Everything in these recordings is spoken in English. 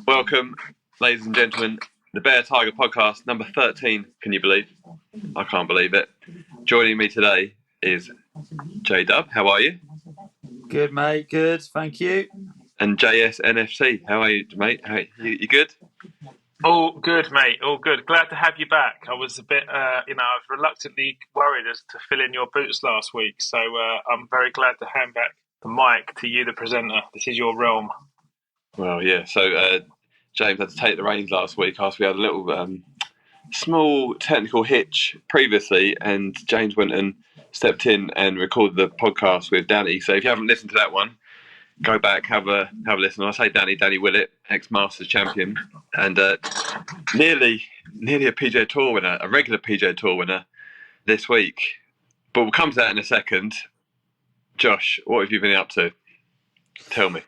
Welcome, ladies and gentlemen, the Bear Tiger podcast, number 13. Can you believe? I can't believe it. Joining me today is J-Dub. How are you? Good, mate. Good. Thank you. And JS NFC. How are you, mate? You good? All good, mate. All good. Glad to have you back. I was a bit, I was reluctantly worried as to fill in your boots last week. So I'm very glad to hand back the mic to you, the presenter. This is your realm. Well, yeah. So James had to take the reins last week after we had a little small technical hitch previously, and James went and stepped in and recorded the podcast with Danny. So if you haven't listened to that one, go back, have a listen. I say Danny Willett, ex-Masters champion, and nearly a PGA Tour winner, a regular PGA Tour winner this week. But we'll come to that in a second. Josh, what have you been up to? Tell me.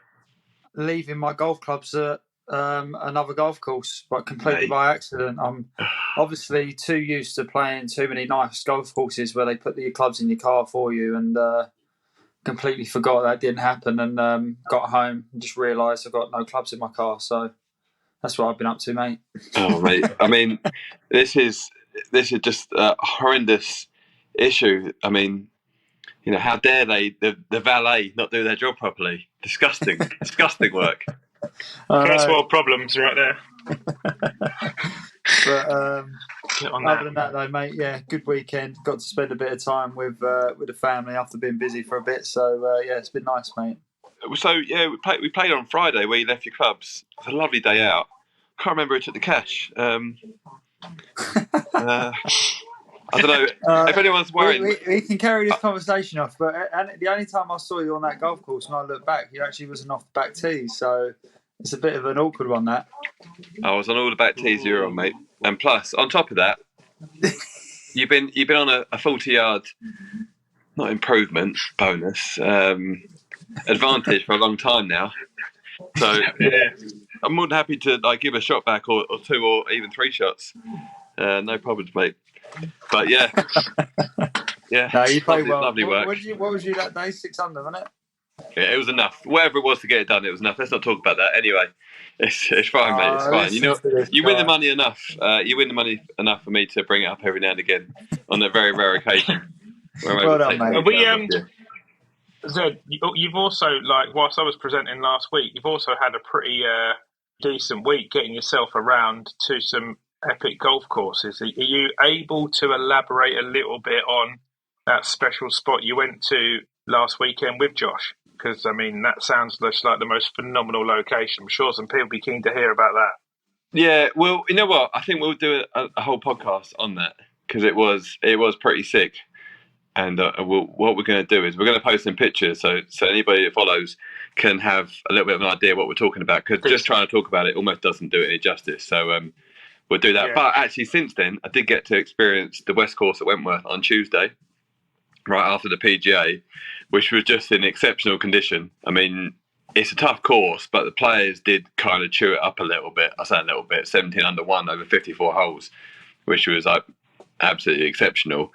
Leaving my golf clubs at another golf course, but completely by accident. I'm obviously too used to playing too many nice golf courses where they put your clubs in your car for you, and completely forgot that didn't happen, and got home and just realised I've got no clubs in my car. So that's what I've been up to, mate. Oh, mate. I mean, this is just a horrendous issue. I mean, you know, how dare they, the valet, not do their job properly? Disgusting work. First world problems right there. But other than that, though, mate, yeah, good weekend. Got to spend a bit of time with the family after being busy for a bit. So yeah, it's been nice, mate. So yeah, we played on Friday where you left your clubs. It was a lovely day out. Can't remember who took the cash. I don't know if anyone's worried. We can carry this conversation off, but the only time I saw you on that golf course, when I look back, you actually wasn't off the back tee, so it's a bit of an awkward one, that. I was on all the back tees you were on, mate. And plus, on top of that, you've been on a 40-yard, not improvement, bonus, advantage for a long time now. So yeah, I'm more than happy to give a shot back or two or even three shots. No problems, mate. But yeah. No, you played well. Lovely work. What was you that day? 600, wasn't it? Yeah, it was enough. Whatever it was to get it done, it was enough. Let's not talk about that. Anyway, it's fine, mate. It's fine. You win the money enough. You win the money enough for me to bring it up every now and again on a very rare occasion. Well done, mate. Zed, you've also, whilst I was presenting last week, you've also had a pretty decent week getting yourself around to some epic golf courses. Are you able to elaborate a little bit on that special spot you went to last weekend with Josh? Because, I mean, that sounds just like the most phenomenal location. I'm sure some people will be keen to hear about that. Yeah, well, you know what? I think we'll do a whole podcast on that because it was pretty sick. And what we're going to do is we're going to post some pictures so anybody that follows can have a little bit of an idea what we're talking about, because just trying to talk about it almost doesn't do it any justice. So we'll do that. Yeah. But actually, since then, I did get to experience the West Course at Wentworth on Tuesday, right after the PGA, which was just in exceptional condition. I mean, it's a tough course, but the players did kind of chew it up a little bit. I say a little bit, 17 under 1 over 54 holes, which was absolutely exceptional.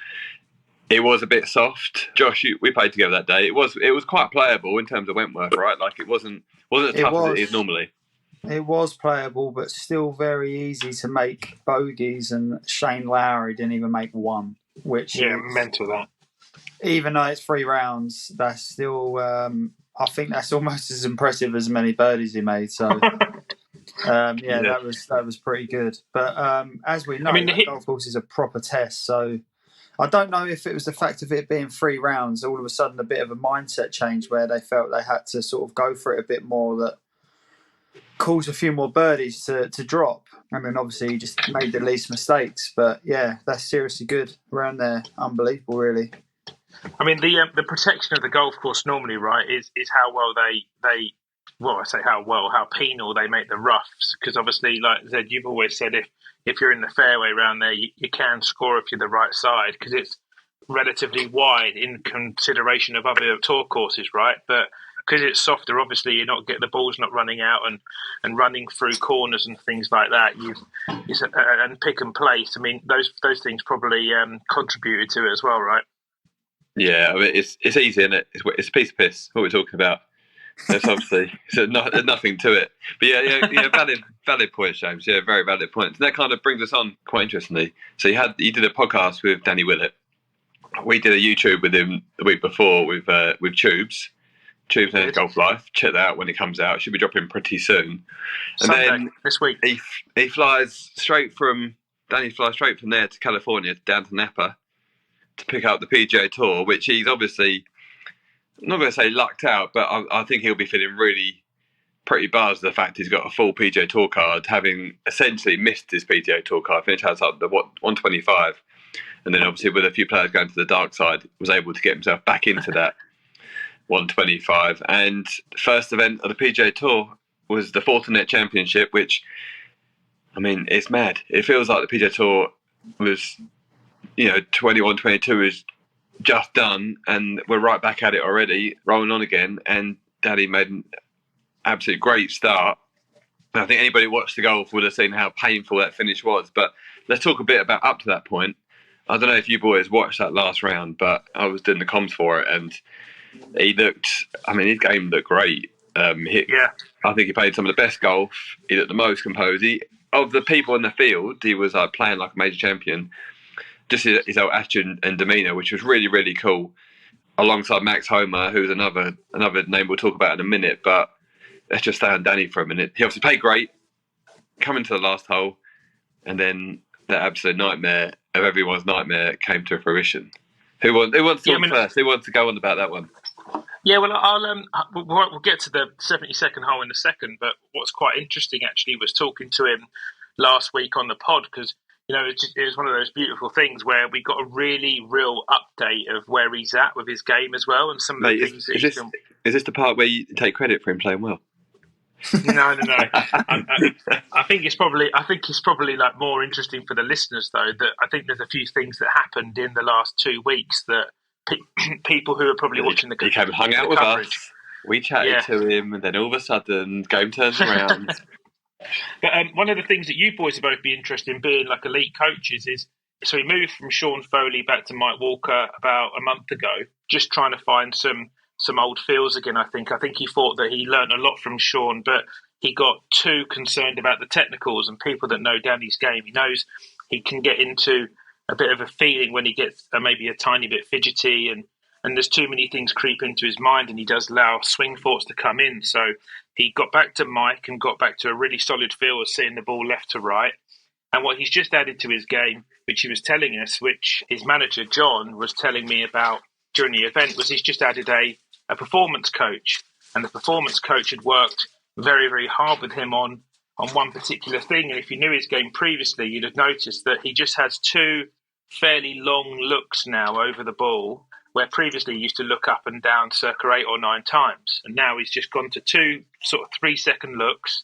It was a bit soft. Josh, we played together that day. It was quite playable in terms of Wentworth, right? Like it wasn't as tough as it is normally. It was playable, but still very easy to make bogeys, and Shane Lowry didn't even make one. Which mental that. Even though it's 3 rounds, that's still. I think that's almost as impressive as many birdies he made. So, that was pretty good. But as we know, golf course is a proper test. So, I don't know if it was the fact of it being 3 rounds, all of a sudden a bit of a mindset change where they felt they had to sort of go for it a bit more, that caused a few more birdies to drop. I mean, obviously he just made the least mistakes, but yeah, that's seriously good around there. Unbelievable, really. I mean, the protection of the golf course normally, right, is how well how penal they make the roughs. Because obviously, like Zed, you've always said if you're in the fairway around there, you can score if you're the right side, because it's relatively wide in consideration of other tour courses, right? But because it's softer, obviously you're not getting the balls not running out and running through corners and things like that. And pick and place. I mean, those things probably contributed to it as well, right? Yeah, I mean, it's easy, isn't it? It's a piece of piss what we're talking about. That's obviously nothing to it. But yeah, valid point, James. Yeah, very valid point. And that kind of brings us on quite interestingly. So you did a podcast with Danny Willett. We did a YouTube with him the week before with Tubes and his golf life. Check that out when it comes out. It should be dropping pretty soon. And Sunday, then this week. He flies straight from there to California, down to Napa, to pick up the PGA Tour, which he's obviously, I'm not going to say lucked out, but I think he'll be feeling really pretty buzzed the fact he's got a full PGA Tour card, having essentially missed his PGA Tour card, finished outside the 125. And then obviously with a few players going to the dark side, was able to get himself back into that 125. And the first event of the PGA Tour was the Fortinet Championship, which, I mean, it's mad. It feels like the PGA Tour was, 21, 22 is just done, and we're right back at it already, rolling on again. And Daddy made an absolute great start. And I think anybody who watched the golf would have seen how painful that finish was. But let's talk a bit about up to that point. I don't know if you boys watched that last round, but I was doing the comms for it, and his game looked great. I think he played some of the best golf. He looked the most composed. Of the people in the field, he was playing like a major champion. Just his whole attitude and demeanour, which was really, really cool. Alongside Max Homa, who's another name we'll talk about in a minute, but let's just stay on Danny for a minute. He obviously played great, coming to the last hole, and then that absolute nightmare of everyone's nightmare came to fruition. Who wants to talk first? Who wants to go on about that one? Yeah, well, we'll get to the 72nd hole in a second, but what's quite interesting actually was talking to him last week on the pod, because it was one of those beautiful things where we got a really real update of where he's at with his game as well, and some of the things that he's done. Is this the part where you take credit for him playing well? No. I think it's probably like more interesting for the listeners though. That I think there's a few things that happened in the last 2 weeks that people who are probably watching the he came and hung out with us. We chatted to him, and then all of a sudden, game turns around. But one of the things that you boys are both be interested in, being like elite coaches, is so he moved from Sean Foley back to Mike Walker about a month ago, just trying to find some old feels again. I think he thought that he learned a lot from Sean, but he got too concerned about the technicals. And people that know Danny's game, he knows he can get into a bit of a feeling when he gets maybe a tiny bit fidgety, and there's too many things creep into his mind, and he does allow swing thoughts to come in. So he got back to Mike and got back to a really solid feel of seeing the ball left to right. And what he's just added to his game, which he was telling us, which his manager John was telling me about during the event, was he's just added a performance coach. And the performance coach had worked very, very hard with him on one particular thing. And if you knew his game previously, you'd have noticed that he just has two fairly long looks now over the ball, where previously he used to look up and down circa 8 or 9 times. And now he's just gone to 2 sort of 3-second looks.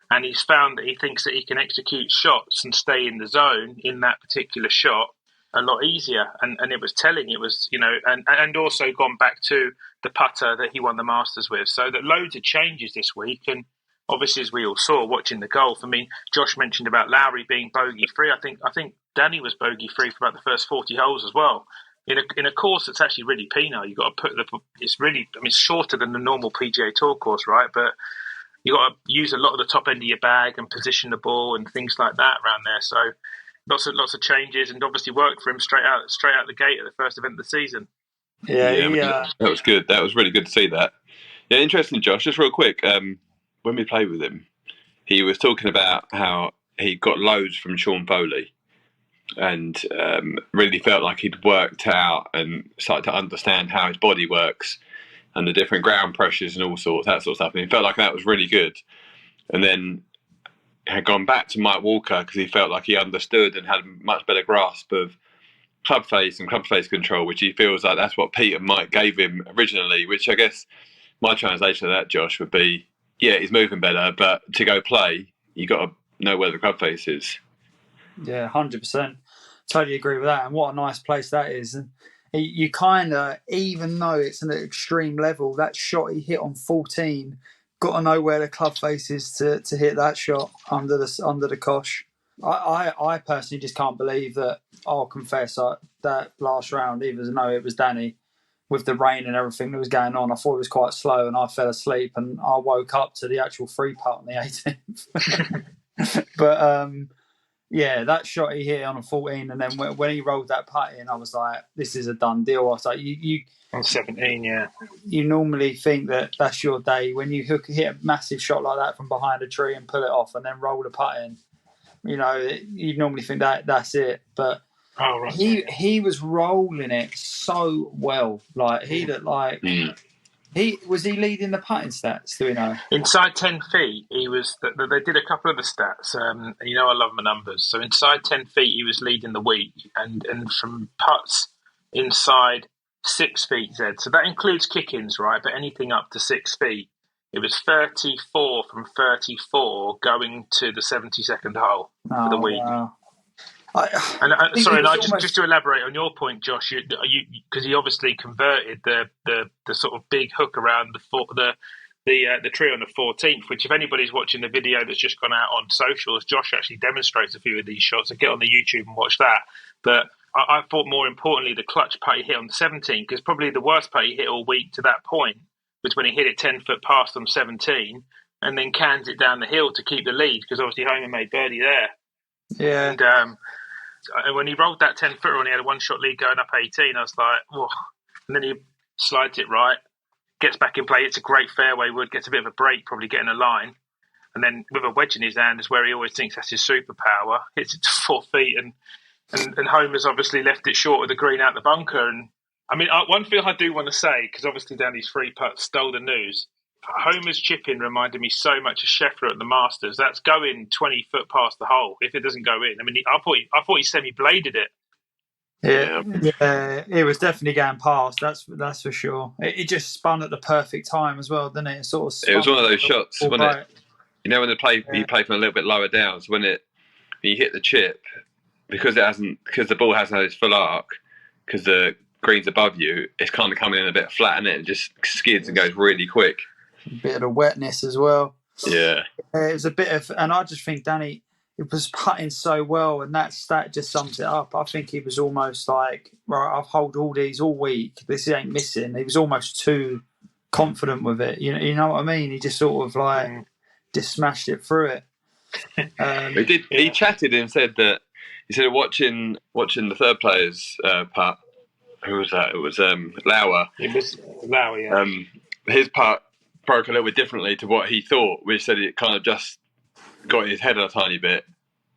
And he's found that he thinks that he can execute shots and stay in the zone in that particular shot a lot easier. And it was telling, it was, and also gone back to the putter that he won the Masters with. So that loads of changes this week. And obviously, as we all saw watching the golf, I mean, Josh mentioned about Lowry being bogey free. I think Danny was bogey free for about the first 40 holes as well. In a course that's actually really penal, you've got to it's really, it's shorter than the normal PGA Tour course, right? But you've got to use a lot of the top end of your bag and position the ball and things like that around there. So lots of changes, and obviously worked for him straight out the gate at the first event of the season. That was good. That was really good to see that. Yeah, interesting, Josh. Just real quick, when we played with him, he was talking about how he got loads from Sean Foley, and really felt like he'd worked out and started to understand how his body works and the different ground pressures and all sorts, that sort of stuff. And he felt like that was really good. And then had gone back to Mike Walker because he felt like he understood and had a much better grasp of club face and club face control, which he feels like that's what Pete and Mike gave him originally, which I guess my translation of that, Josh, would be, yeah, he's moving better, but to go play, you got to know where the club face is. Yeah, 100%. Totally agree with that. And what a nice place that is. And you kind of, even though it's an extreme level, that shot he hit on 14, got to know where the club face is to hit that shot under the cosh. I personally just can't believe that. I'll confess that last round, even though it was Danny, with the rain and everything that was going on, I thought it was quite slow, and I fell asleep, and I woke up to the actual free putt on the 18th. But yeah, that shot he hit on a 14, and then when he rolled that putt in, I was like, "This is a done deal." I was like, "You on 17, yeah." You normally think that that's your day when you hit a massive shot like that from behind a tree and pull it off, and then roll the putt in. You normally think that that's it, but he was rolling it so well. Like he looked like he leading the putting stats. Do we know? Inside 10 feet, he was. They did a couple of the stats. I love my numbers. So inside 10 feet, he was leading the week, and from putts inside 6 feet, Zed. So that includes kick-ins, right? But anything up to 6 feet, it was 34 from 34 going to the 72nd hole for the week. Wow. Just to elaborate on your point, Josh, because he obviously converted the sort of big hook around the tree on the 14th. Which, if anybody's watching the video that's just gone out on socials, Josh actually demonstrates a few of these shots. So get on the YouTube and watch that. But I thought more importantly the clutch putt he hit on the 17, because probably the worst putt he hit all week to that point was when he hit it 10 foot past on 17 and then cans it down the hill to keep the lead, because obviously Homa made birdie there. Yeah. And when he rolled that 10 footer and he had a one shot lead going up 18, I was like, whoa. And then he slides it right, gets back in play. It's a great fairway wood, gets a bit of a break, probably getting a line. And then with a wedge in his hand is where he always thinks that's his superpower. Hits it to 4 feet and Homer's obviously left it short of the green out the bunker. And I mean, one thing I do want to say, because obviously Danny's free putt stole the news. Homer's chip-in reminded me so much of Scheffler at the Masters. That's going 20 foot past the hole if it doesn't go in. I mean, I thought he semi-bladed it. Yeah, it was definitely going past. That's for sure. It just spun at the perfect time as well, didn't it? It was one of those shots when when you play from a little bit lower down. So when you hit the chip, because the ball hasn't had its full arc, because the green's above you, it's kind of coming in a bit flat, and it just skids and goes really quick. A bit of the wetness as well. Yeah, it was a bit of, and I just think Danny, it was putting so well, and that just sums it up. I think he was almost like, right, I've held all these all week. This ain't missing. He was almost too confident with it. You know what I mean? He just sort of like just smashed it through it. He did. Yeah. He chatted and said that he said watching the third player's putt. Who was that? It was Lauer. It was Lauer. Yeah. His putt broke a little bit differently to what he thought, which said it kind of just got in his head a tiny bit,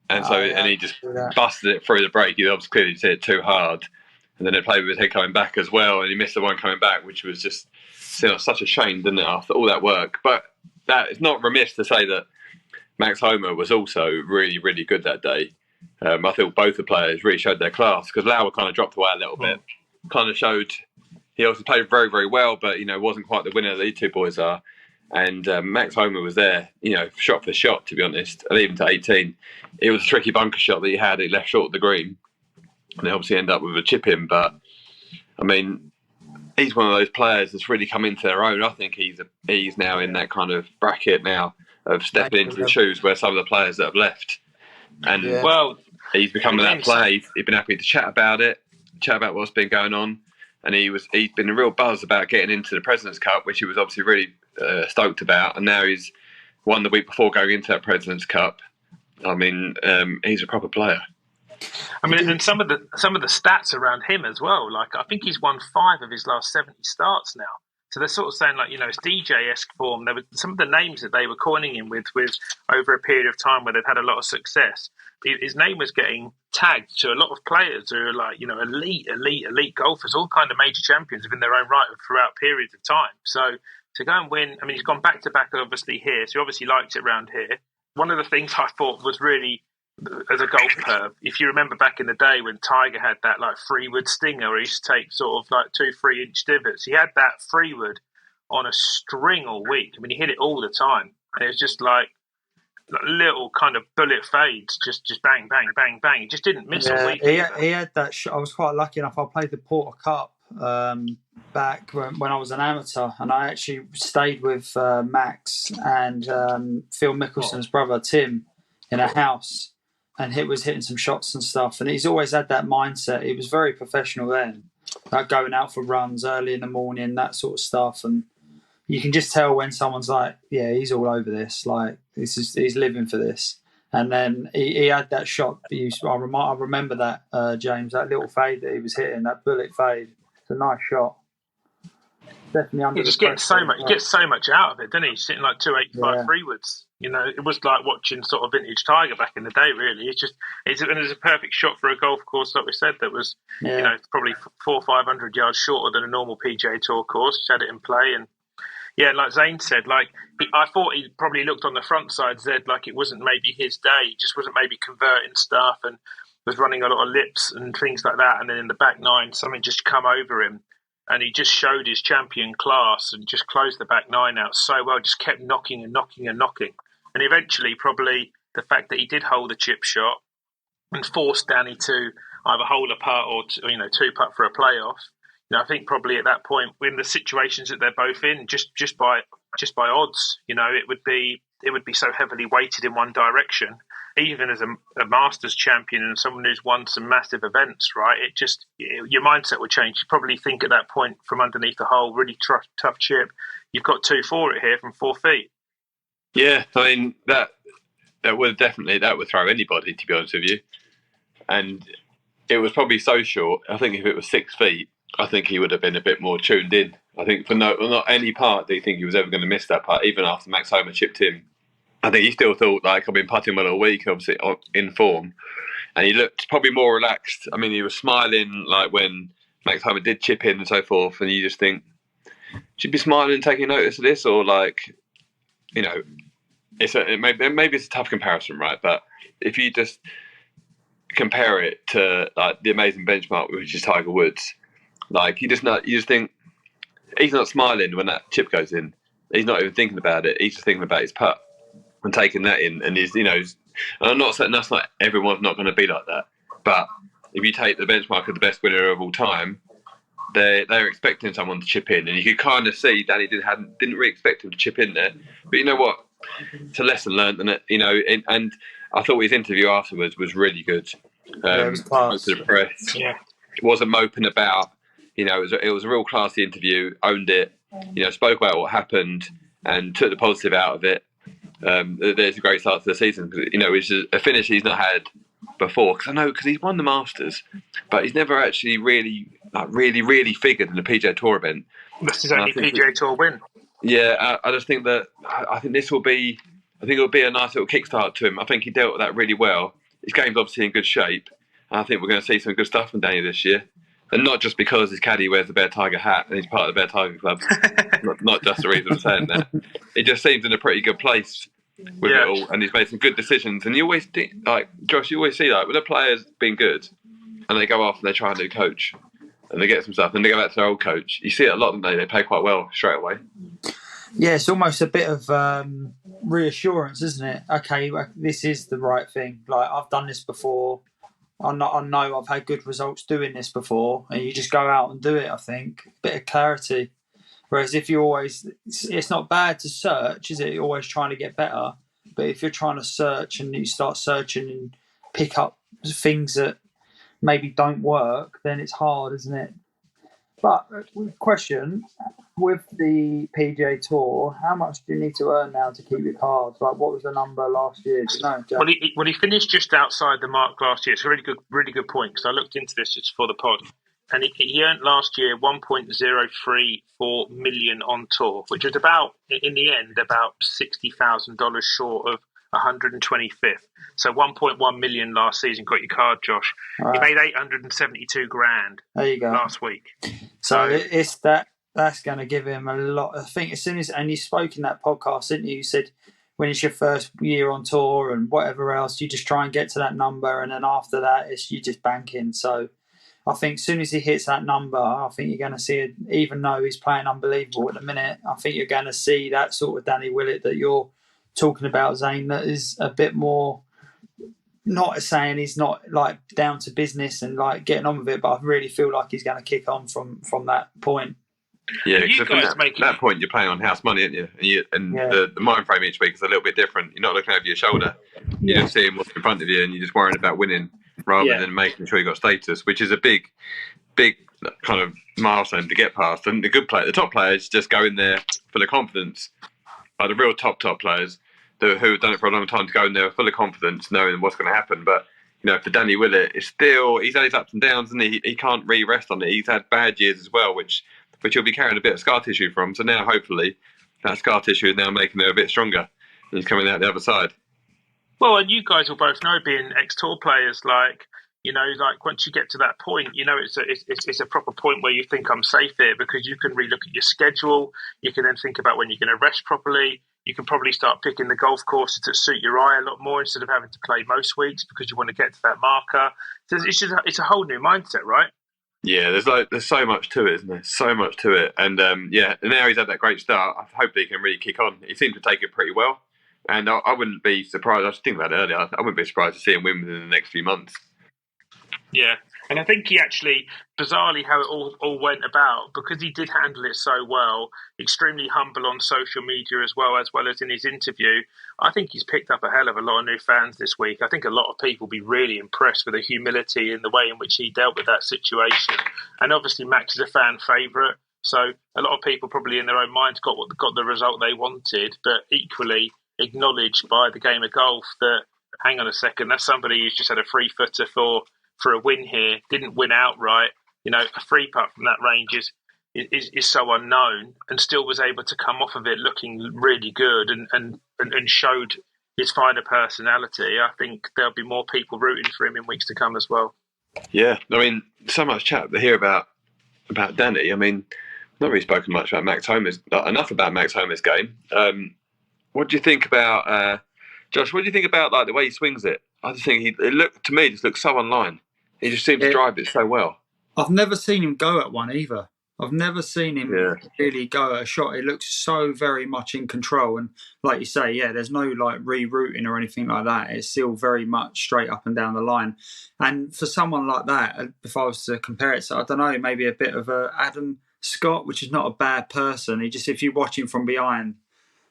and and he just busted it through the break. He obviously clearly hit it too hard, and then it played with his head coming back as well, and he missed the one coming back, which was just such a shame, didn't it, after all that work? But that is not remiss to say that Max Homa was also really, really good that day. I feel both the players really showed their class, because Lauer kind of dropped away a little bit, kind of showed he also played very, very well, but wasn't quite the winner these two boys are. And Max Homa was there, shot for shot, to be honest, and even to 18. It was a tricky bunker shot that he had. He left short of the green, and they obviously end up with a chip in. But I mean, he's one of those players that's really come into their own. I think he's now in that kind of bracket now of stepping into the shoes where some of the players that have left. And he's becoming that player. He's been happy to chat about what's been going on, and he's been a real buzz about getting into the President's Cup, which he was obviously really stoked about. And now he's won the week before going into that President's Cup. I mean, he's a proper player. I mean, and some of the stats around him as well. Like, I think he's won 5 of his last 70 starts now. So they're sort of saying, like, it's DJ-esque form. There were some of the names that they were coining him with over a period of time where they've had a lot of success. His name was getting tagged to a lot of players who are like, elite golfers, all kind of major champions within their own right throughout periods of time. So to go and win, I mean, he's gone back to back obviously here, so he obviously likes it around here. One of the things I thought was really, as a golf perv, if you remember back in the day when Tiger had that like Freewood stinger, where he used to take sort of like 2 3-inch divots, he had that Freewood on a string all week. I mean, he hit it all the time, and it was just like little kind of bullet fades, just bang, bang, bang, bang. He just didn't miss a week. He had that shot. I was quite lucky enough. I played the Porter Cup back when I was an amateur, and I actually stayed with Max and Phil Mickelson's brother Tim in a house, and he was hitting some shots and stuff. And he's always had that mindset. He was very professional then, like going out for runs early in the morning, that sort of stuff. And you can just tell when someone's like, yeah, he's all over this. Like, he's living for this. And then he had that shot. I remember that, James, that little fade that he was hitting, that bullet fade. It's a nice shot. Definitely under. He just gets so much. He gets so much out of it, doesn't he? He's sitting like 285 freewards. You know, it was like watching sort of vintage Tiger back in the day. Really, it's a perfect shot for a golf course, like we said. That was probably 400 or 500 yards shorter than a normal PGA Tour course. Just had it in play, and like Zane said, like I thought he probably looked on the front side, Zed, like it wasn't maybe his day. He just wasn't maybe converting stuff and was running a lot of lips and things like that. And then in the back nine, something just come over him. And he just showed his champion class and just closed the back nine out so well, just kept knocking and knocking and knocking. And eventually, probably the fact that he did hold the chip shot and forced Danny to either hold a putt or two putt for a playoff. I think probably at that point, in the situations that they're both in, just by odds, it would be so heavily weighted in one direction. Even as a Masters champion and someone who's won some massive events, right? Your mindset would change. You probably think at that point from underneath the hole, really tough chip. You've got 2 for it here from 4 feet. Yeah, I mean that would throw anybody, to be honest with you. And it was probably so short. I think if it was 6 feet, I think he would have been a bit more tuned in. I think for not any part do you think he was ever going to miss that putt, even after Max Homa chipped him. I think he still thought, like, I've been putting well all week, obviously in form. And he looked probably more relaxed. I mean, he was smiling, like, when Max Homa did chip in and so forth. And you just think, should he be smiling and taking notice of this? Or, like, maybe it's a tough comparison, right? But if you just compare it to, like, the amazing benchmark, which is Tiger Woods, like, you just think, he's not smiling when that chip goes in. He's not even thinking about it. He's just thinking about his putt. And taking that in, and I'm not saying that's not everyone's not going to be like that, but if you take the benchmark of the best winner of all time, they're expecting someone to chip in, and you could kind of see Danny didn't really expect him to chip in there. But you know what? It's a lesson learned, and and I thought his interview afterwards was really good. It was class. To the press, yeah, it wasn't moping about. It was a real classy interview. Owned it. Spoke about what happened and took the positive out of it. There's a great start to the season, which is a finish he's not had before. Because he's won the Masters, but he's never actually really figured in a PGA Tour event. That's his only PGA Tour win. Yeah, I just think that I think this will be. I think it will be a nice little kickstart to him. I think he dealt with that really well. His game's obviously in good shape, and I think we're going to see some good stuff from Danny this year. And not just because his caddy wears the Bear Tiger hat and he's part of the Bear Tiger Club. not just the reason I'm saying that. It just seems in a pretty good place with it all, and he's made some good decisions. And you always think, like, Josh, you always see, like, when a player's been good and they go off and they try a new coach and they get some stuff and they go back to their old coach, you see it a lot, don't they? They play quite well straight away. Yeah, it's almost a bit of reassurance, isn't it? Okay, this is the right thing. Like, I've done this before. I know I've had good results doing this before, and you just go out and do it. I think a bit of clarity. Whereas if you always, it's not bad to search, is it? You're always trying to get better. But if you're trying to search and you start searching and pick up things that maybe don't work, then it's hard, isn't it? But question, with the PGA Tour, how much do you need to earn now to keep your cards? Like, what was the number last year? Do you know, Jack? Well, he finished just outside the mark last year. It's a really good point, because I looked into this just for the pod. And he earned last year 1.034 million on tour, which was about, in the end, about $60,000 short of 125th. So 1.1 million last season. Got your card, Josh. Right. He made 872 grand. There you go. Last week. So it's that's going to give him a lot. I think as soon as, and you spoke in that podcast, didn't you? You said when it's your first year on tour and whatever else, you just try and get to that number, and then after that, you just banking. So I think as soon as he hits that number, I think you're going to see it. Even though he's playing unbelievable at the minute, I think you're going to see that sort of Danny Willett that you're talking about, Zane, that is a bit more, not saying he's not like down to business and like getting on with it, but I really feel like he's going to kick on from that point. Yeah, because from that point you're playing on house money, aren't you? And the mind frame each week is a little bit different. You're not looking over your shoulder. You're just seeing what's in front of you, and you're just worrying about winning rather than making sure you got status, which is a big kind of milestone to get past. And the top players just go in there full of confidence. Like the real top players who have done it for a long time to go in there full of confidence, knowing what's going to happen. But for Danny Willett, he's had his ups and downs, and he can't really rest on it. He's had bad years as well, which he'll be carrying a bit of scar tissue from. So now, hopefully, that scar tissue is now making him a bit stronger, and he's coming out the other side. Well, and you guys will both know, being ex-tour players, like once you get to that point, it's a proper point where you think, I'm safe here, because you can relook at your schedule. You can then think about when you're going to rest properly. You can probably start picking the golf courses that suit your eye a lot more, instead of having to play most weeks because you want to get to that marker. So it's a whole new mindset, right? Yeah, there's so much to it, isn't there? So much to it. And and now he's had that great start. I hope he can really kick on. He seemed to take it pretty well. And I wouldn't be surprised. I was thinking about it earlier. I wouldn't be surprised to see him win within the next few months. Yeah, and I think he actually, bizarrely, how it all went about, because he did handle it so well, extremely humble on social media as well as in his interview. I think he's picked up a hell of a lot of new fans this week. I think a lot of people will be really impressed with the humility and the way in which he dealt with that situation. And obviously, Max is a fan favourite, so a lot of people probably in their own minds got the result they wanted, but equally acknowledged by the game of golf that, hang on a second, that's somebody who's just had a free footer for a win here, didn't win outright. A free putt from that range is so unknown, and still was able to come off of it looking really good and showed his finer personality. I think there'll be more people rooting for him in weeks to come as well. Yeah, I mean, so much chat to hear about Danny. I mean, not really spoken much about Max Homa's, not enough about Max Homa's game. What do you think about Josh? What do you think about the way he swings it? I just think it looks so online. He just seems to drive it so well. I've never seen him go at one either. I've never seen him really go at a shot. It looks so very much in control. And like you say, there's no rerouting or anything like that. It's still very much straight up and down the line. And for someone like that, if I was to compare it to, I don't know, maybe a bit of a Adam Scott, which is not a bad person. If you watch him from behind,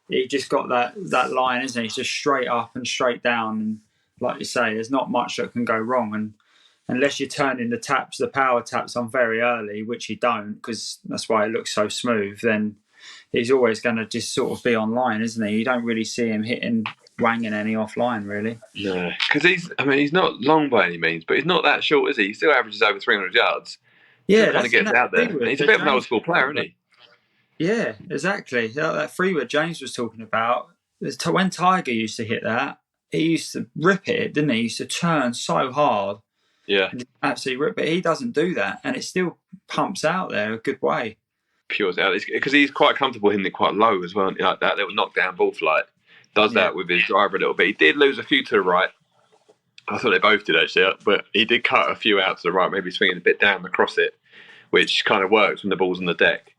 he just got that line, isn't he? He's just straight up and straight down. And like you say, there's not much that can go wrong. And unless you're turning the power taps on very early, which you don't, because that's why it looks so smooth, then he's always going to just sort of be online, isn't he? You don't really see him wanging any offline, really. No, because he's not long by any means, but he's not that short, is he? He still averages over 300 yards. Yeah, kind of gets out there. He's a bit of an old school player, isn't he? Yeah, exactly. That freeway James was talking about, when Tiger used to hit that, he used to rip it, didn't he? He used to turn so hard. Yeah. Absolutely rip. But he doesn't do that, and it still pumps out there a good way. Pures out. Because he's quite comfortable hitting it quite low as well. Like that little knockdown ball flight. Does that with his driver a little bit. He did lose a few to the right. I thought they both did, actually. But he did cut a few out to the right, maybe swinging a bit down across it, which kind of works when the ball's on the deck,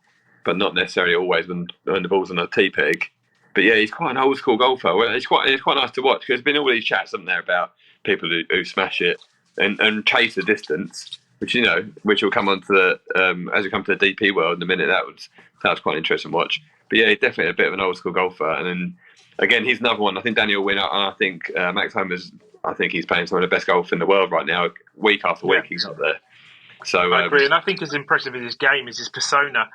but not necessarily always when the ball's on a tee peg. But yeah, he's quite an old school golfer. Well, it's quite nice to watch, because there's been all these chats, haven't there, about people who smash it and chase the distance, which will come on to the as we come to the DP world in a minute. That was quite an interesting watch. But yeah, he's definitely a bit of an old school golfer. And then again, he's another one. I think Danny will win, and I think Max Homa's. I think he's playing some of the best golf in the world right now. Week after week, he's up there. So I agree, and I think as impressive as his game is his persona.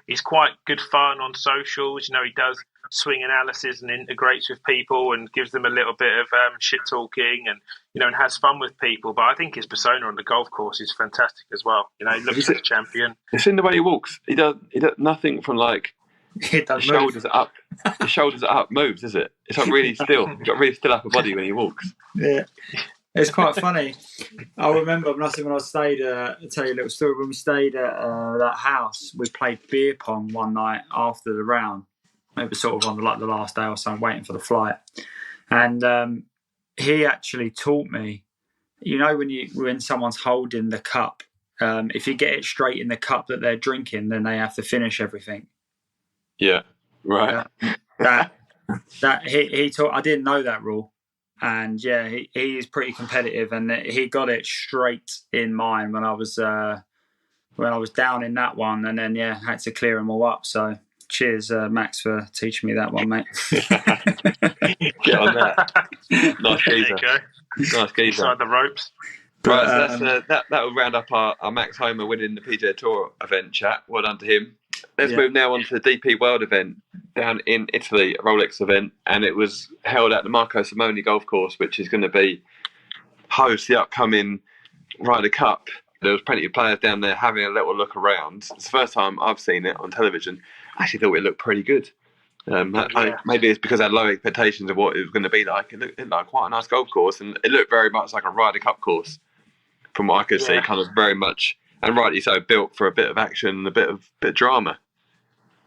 He's quite good fun on socials. He does swing analysis and integrates with people and gives them a little bit of shit talking and and has fun with people. But I think his persona on the golf course is fantastic as well. He looks like a champion. It's in the way he walks. He does nothing from the shoulders up. The shoulders up moves, is it? It's not really still. He's got really still upper body when he walks. Yeah. It's quite funny. I remember when I stayed, I'll tell you a little story. When we stayed at that house, we played beer pong one night after the round. It was sort of on the last day or so, I'm waiting for the flight. And he actually taught me, when someone's holding the cup, if you get it straight in the cup that they're drinking, then they have to finish everything. Yeah, right. That he taught. I didn't know that rule. And yeah, he is pretty competitive, and he got it straight in mine when I was down in that one, and then had to clear them all up. So cheers, Max, for teaching me that one, mate. Get on that. Nice geezer. There you go. Nice geezer. Inside the ropes. Right, so that will round up our Max Homa winning the PGA Tour event chat. Well done to him. Let's move now on to the DP World event down in Italy, a Rolex event, and it was held at the Marco Simone golf course, which is going to be host the upcoming Ryder Cup. There was plenty of players down there having a little look around. It's the first time I've seen it on television. I actually thought it looked pretty good. Maybe it's because I had low expectations of what it was going to be like. It looked like quite a nice golf course, and it looked very much like a Ryder Cup course. From what I could see, kind of very much, and rightly so, built for a bit of action and a bit of drama.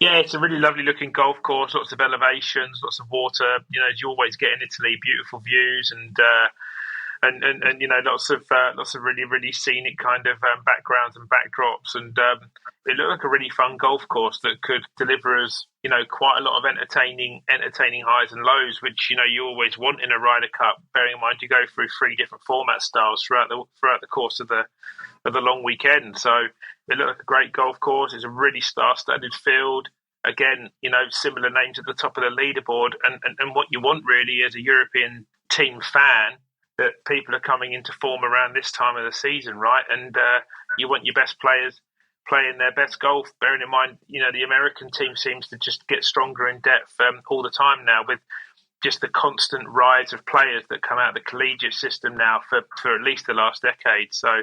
Yeah, it's a really lovely looking golf course, lots of elevations, lots of water. You know, as you always get in Italy, beautiful views and you know, lots of really, really scenic kind of backgrounds and backdrops. And it looked like a really fun golf course that could deliver us, you know, quite a lot of entertaining highs and lows, which, you know, you always want in a Ryder Cup. Bearing in mind you go through 3 different format styles throughout the course of the long weekend. So it looked like a great golf course. It's a really star-studded field. Again, you know, similar names at the top of the leaderboard. And what you want really as a European team fan, that people are coming into form around this time of the season, right? And you want your best players playing their best golf, bearing in mind, you know, the American team seems to just get stronger in depth all the time now, with just the constant rise of players that come out of the collegiate system now for at least the last decade. So,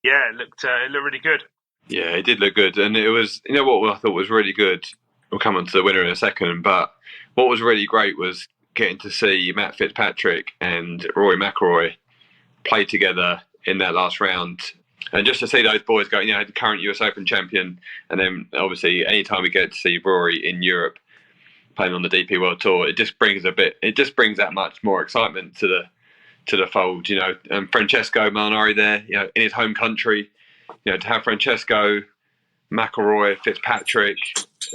yeah, it looked really good. Yeah, it did look good. And it was, you know what I thought was really good? We'll come on to the winner in a second, but what was really great was getting to see Matt Fitzpatrick and Rory Mcilroy play together in that last round. And just to see those boys go, you know, the current US Open champion, and then obviously anytime we get to see Rory in Europe playing on the DP World Tour, it just brings that much more excitement to the fold, you know. And Francesco Molinari there, you know, in his home country, you know, to have Francesco, McIlroy, Fitzpatrick,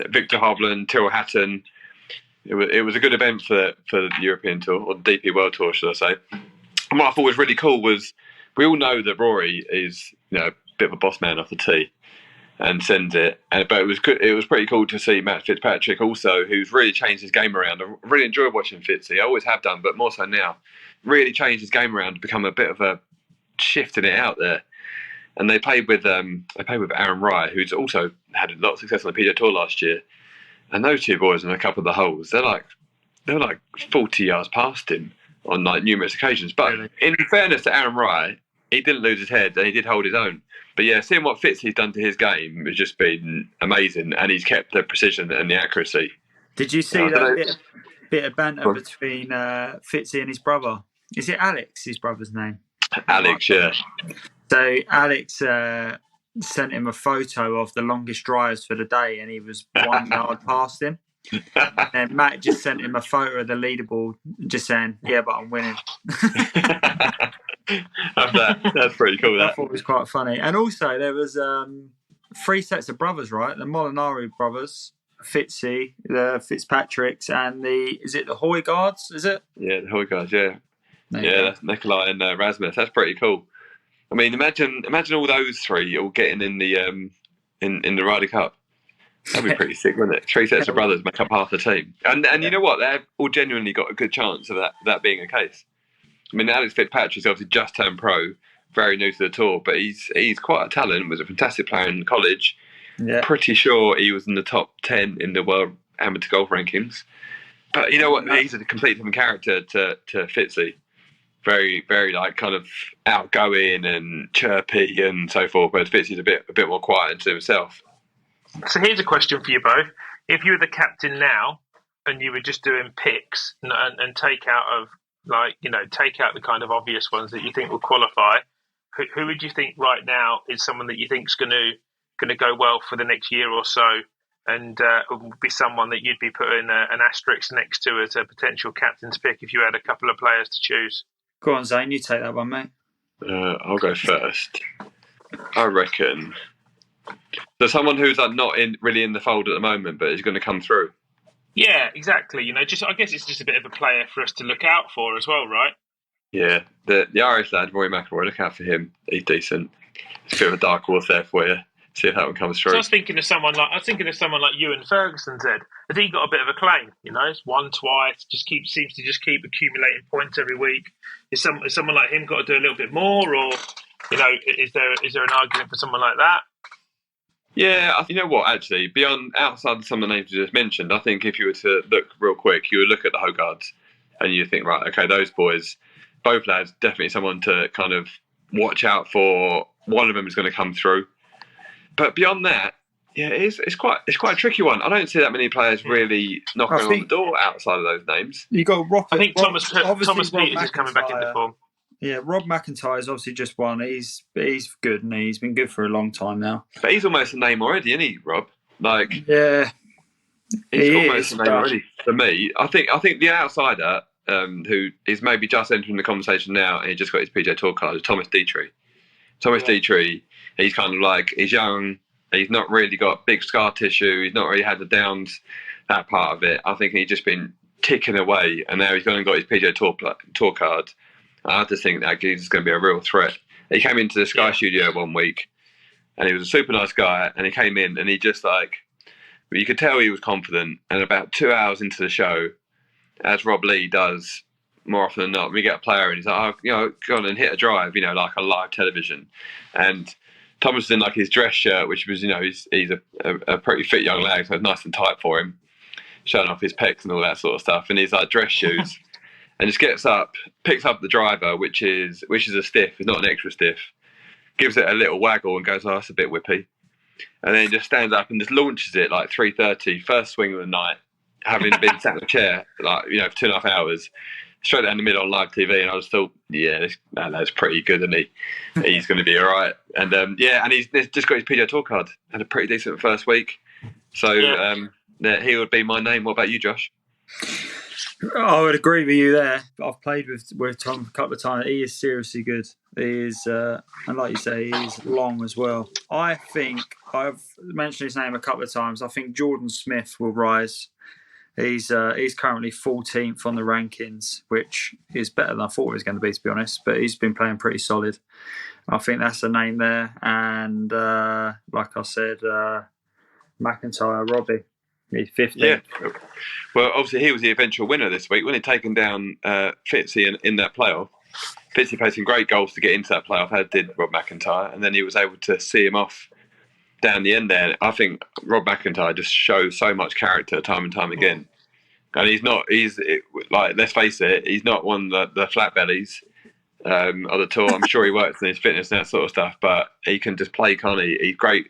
Victor Hovland, Tyrrell Hatton, it was a good event for the European Tour, or the DP World Tour, should I say. And what I thought was really cool was we all know that Rory is, you know, a bit of a boss man off the tee and sends it. But it was pretty cool to see Matt Fitzpatrick also, who's really changed his game around. I really enjoy watching Fitzy. I always have done, but more so now. Really changed his game around to become a bit of a shifting it out there. And they played with Aaron Rye, who's also had a lot of success on the PGA Tour last year. And those two boys on a couple of the holes, they're like 40 yards past him on like numerous occasions. But in fairness to Aaron Rye, he didn't lose his head and he did hold his own. But yeah, seeing what Fitzy's done to his game has just been amazing, and he's kept the precision and the accuracy. Did you see that bit of banter between Fitzy and his brother? Is it Alex, his brother's name? Alex, yeah. So Alex sent him a photo of the longest drives for the day, and he was 1 yard past him. And Matt just sent him a photo of the leaderboard, just saying, "Yeah, but I'm winning." That's pretty cool. I thought it was quite funny. And also there was 3 sets of brothers, right? The Molinari brothers, Fitzy, the Fitzpatricks, and the Højgaards, is it? Yeah, the Højgaards, yeah. That's Nikolai and Rasmus. That's pretty cool. I mean, imagine all those 3 all getting in the in the Ryder Cup. That'd be pretty sick, wouldn't it? 3 sets of brothers make up half the team, and you know what? They've all genuinely got a good chance of that being the case. I mean, Alex Fitzpatrick's obviously just turned pro, very new to the tour, but he's quite a talent. Was a fantastic player in college. Yeah. Pretty sure he was in the top 10 in the world amateur golf rankings. But you know what? He's a completely different character to Fitzy. Very, very like kind of outgoing and chirpy and so forth. Whereas Fitzy's a bit more quiet to himself. So here's a question for you both: if you were the captain now and you were just doing picks and take out the kind of obvious ones that you think will qualify, who would you think right now is someone that you think is going to go well for the next year or so, and would be someone that you'd be putting an asterisk next to as a potential captain's pick if you had a couple of players to choose? Go on, Zane, you take that one, mate. I'll go first. I reckon there's someone who's like not really in the fold at the moment, but is going to come through. Yeah, exactly. You know, I guess it's just a bit of a player for us to look out for as well, right? Yeah, the Irish lad, Rory Mcilroy, look out for him. He's decent. It's a bit of a dark horse there for you. See if that one comes through. So I was thinking of someone like Ewan Ferguson. Has he got a bit of a claim? You know, it's won twice. Seems to keep accumulating points every week. Is someone like him got to do a little bit more, or You know, is there an argument for someone like that? Yeah, you know what? Actually, outside of some of the names you just mentioned, I think if you were to look real quick, you would look at the Hogarths, and you think, right, okay, those boys, both lads, definitely someone to kind of watch out for. One of them is going to come through, but beyond that, yeah, it's quite a tricky one. I don't see that many players really knocking on the door outside of those names. You got I think Thomas Pieters is coming back into form. Yeah, Rob McIntyre's obviously just won. He's good, and he's been good for a long time now. But he's almost a name already, isn't he, Rob? Like, yeah, he's almost a name already for me. I think the outsider who is maybe just entering the conversation now, and he just got his PGA Tour card, is Thomas Dietrich. Dietrich, he's kind of like, he's young. He's not really got big scar tissue. He's not really had the downs, that part of it. I think he's just been ticking away, and now he's gone and got his PGA Tour card. I just think that he's going to be a real threat. He came into the Sky Studio one week, and he was a super nice guy, and he came in, and he just like, you could tell he was confident, and about 2 hours into the show, as Rob Lee does more often than not, we get a player, and he's like, go on and hit a drive, like a live television. And Thomas was in like his dress shirt, which was, he's a pretty fit young lad, so it's nice and tight for him, showing off his pecs and all that sort of stuff, and he's like dress shoes. And just gets up, picks up the driver, which is a stiff, it's not an extra stiff, gives it a little waggle and goes, oh, that's a bit whippy. And then just stands up and just launches it like 3:30, first swing of the night, having been sat in a chair for 2.5 hours, straight down the middle on live TV. And I just thought, that's pretty good, isn't he? He's going to be all right. And and he's just got his PGA Tour card, had a pretty decent first week. So he would be my name. What about you, Josh? I would agree with you there. I've played with Tom a couple of times. He is seriously good. He is, and like you say, he's long as well. I think I've mentioned his name a couple of times. I think Jordan Smith will rise. He's currently 14th on the rankings, which is better than I thought he was going to be be honest. But he's been playing pretty solid. I think that's a name there. And like I said, McIntyre, Robbie. He's 15th. Yeah. Well, obviously he was the eventual winner this week when he taken down Fitzy in that playoff. Fitzy played some great goals to get into that playoff, as did Rob McIntyre, and then he was able to see him off down the end there. I think Rob McIntyre just shows so much character time and time again. And let's face it, he's not one of the flat bellies of the tour. I'm sure he works on his fitness and that sort of stuff, but he can just play, can't he? He's great.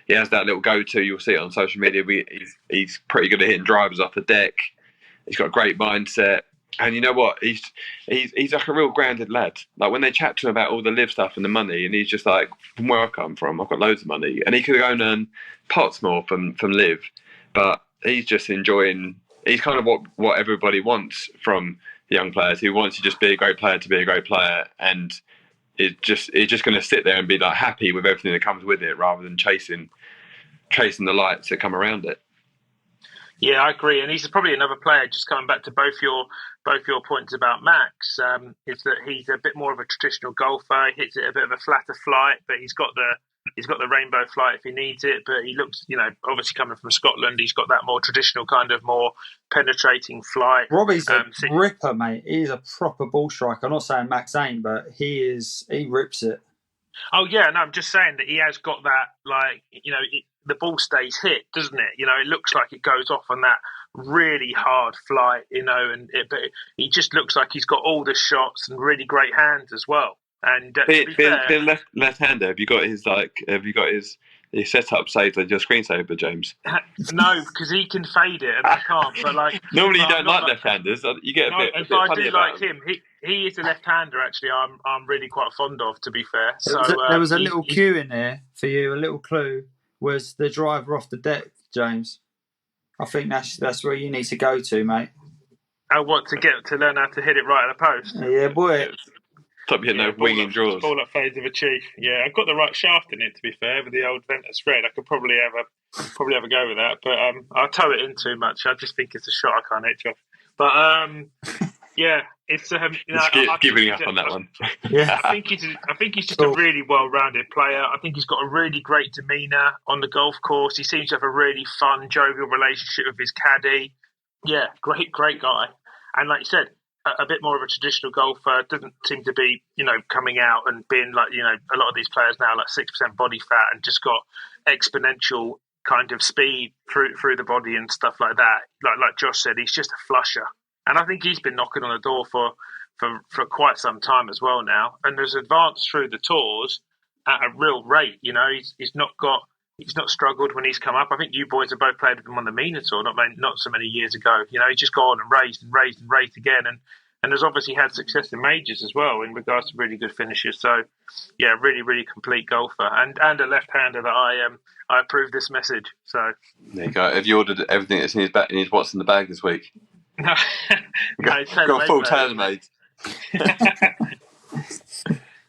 He has that little go-to. You'll see it on social media. He's pretty good at hitting drivers off the deck. He's got a great mindset. And you know what? He's like a real grounded lad. Like when they chat to him about all the live stuff and the money, and he's just like, from where I come from, I've got loads of money. And he could go and earn pots more from live. But he's just enjoying, he's kind of what everybody wants from young players. He wants to just be a great player to be a great player. And he's just going to sit there and be like happy with everything that comes with it, rather than chasing the lights that come around it. Yeah, I agree, and he's probably another player. Just coming back to both your points about Max, is that he's a bit more of a traditional golfer. He hits it a bit of a flatter flight, but he's got the rainbow flight if he needs it. But he looks, obviously coming from Scotland, he's got that more traditional kind of more penetrating flight. Robbie's a ripper, mate. He's a proper ball striker. I'm not saying Max ain't, but he rips it. Oh yeah, no, I'm just saying that he has got that, the ball stays hit, doesn't it? It looks like it goes off on that really hard flight, but he just looks like he's got all the shots and really great hands as well. And being left-hander, have you got his setup saved on your screensaver, James? No, because he can fade it and I can't. But normally you don't like left-handers. You get a bit. But I do like him. He is a left-hander. Actually, I'm really quite fond of. To be fair, there was a little cue in there for you. A little clue was the driver off the deck, James. I think that's where you need to go to, mate. Oh, what to learn how to hit it right at the post? Yeah, boy. Stop hitting no winging draws. Ball up fades of a chief. Yeah, I've got the right shaft in it. To be fair, with the old Ventus spread, I could probably have a go with that. But I'll toe it in too much. I just think it's a shot I can't hit, Josh. But yeah, it's giving up on that one. Yeah, I think he's just a really well-rounded player. I think he's got a really great demeanour on the golf course. He seems to have a really fun, jovial relationship with his caddy. Yeah, great guy. And like you said, a bit more of a traditional golfer. Doesn't seem to be, coming out and being like, a lot of these players now, like 6% body fat and just got exponential kind of speed through the body and stuff like that. Like Josh said, he's just a flusher. And I think he's been knocking on the door for quite some time as well now. And has advanced through the tours at a real rate. He's not struggled when he's come up. I think you boys have both played with him on the MENA tour, not so many years ago. He's just gone and raised again, and has obviously had success in majors as well in regards to really good finishes. So, yeah, really, really complete golfer and a left-hander that I approve this message. So there you go. Have you ordered everything that's in his what's in the bag this week? No, got full tailor-made.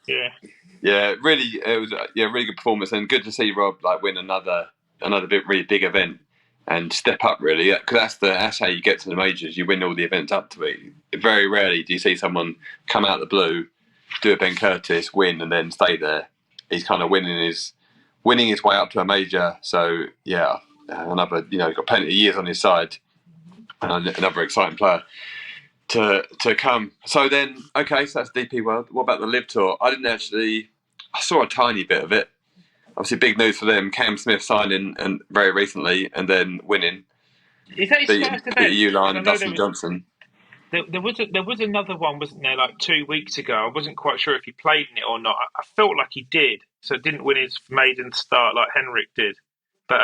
Yeah. Yeah, really, it was really good performance, and good to see Rob win another really big event and step up really, because that's how you get to the majors. You win all the events up to it. Very rarely do you see someone come out of the blue, do a Ben Curtis, win, and then stay there. He's kind of winning his way up to a major. So yeah, another got plenty of years on his side, and another exciting player to come. So then, okay, so that's DP World. What about the Live Tour? I saw a tiny bit of it. Obviously, big news for them. Cam Smith signing and very recently, and then winning. Is that his first event? Uline and Dustin Johnson. There was another one, wasn't there? Like 2 weeks ago. I wasn't quite sure if he played in it or not. I felt like he did, so didn't win his maiden start like Henrik did. But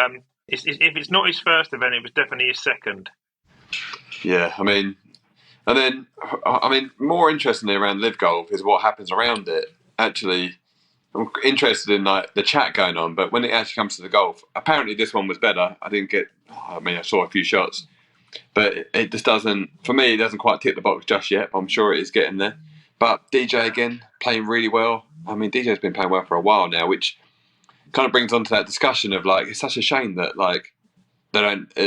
if it's not his first event, it was definitely his second. Yeah, and then more interestingly around Live Golf is what happens around it. Actually, I'm interested in the chat going on, but when it actually comes to the golf, apparently this one was better. I saw a few shots, but it just doesn't, for me, it doesn't quite tick the box just yet. But I'm sure it is getting there. But DJ again, playing really well. DJ's been playing well for a while now, which kind of brings on to that discussion of it's such a shame that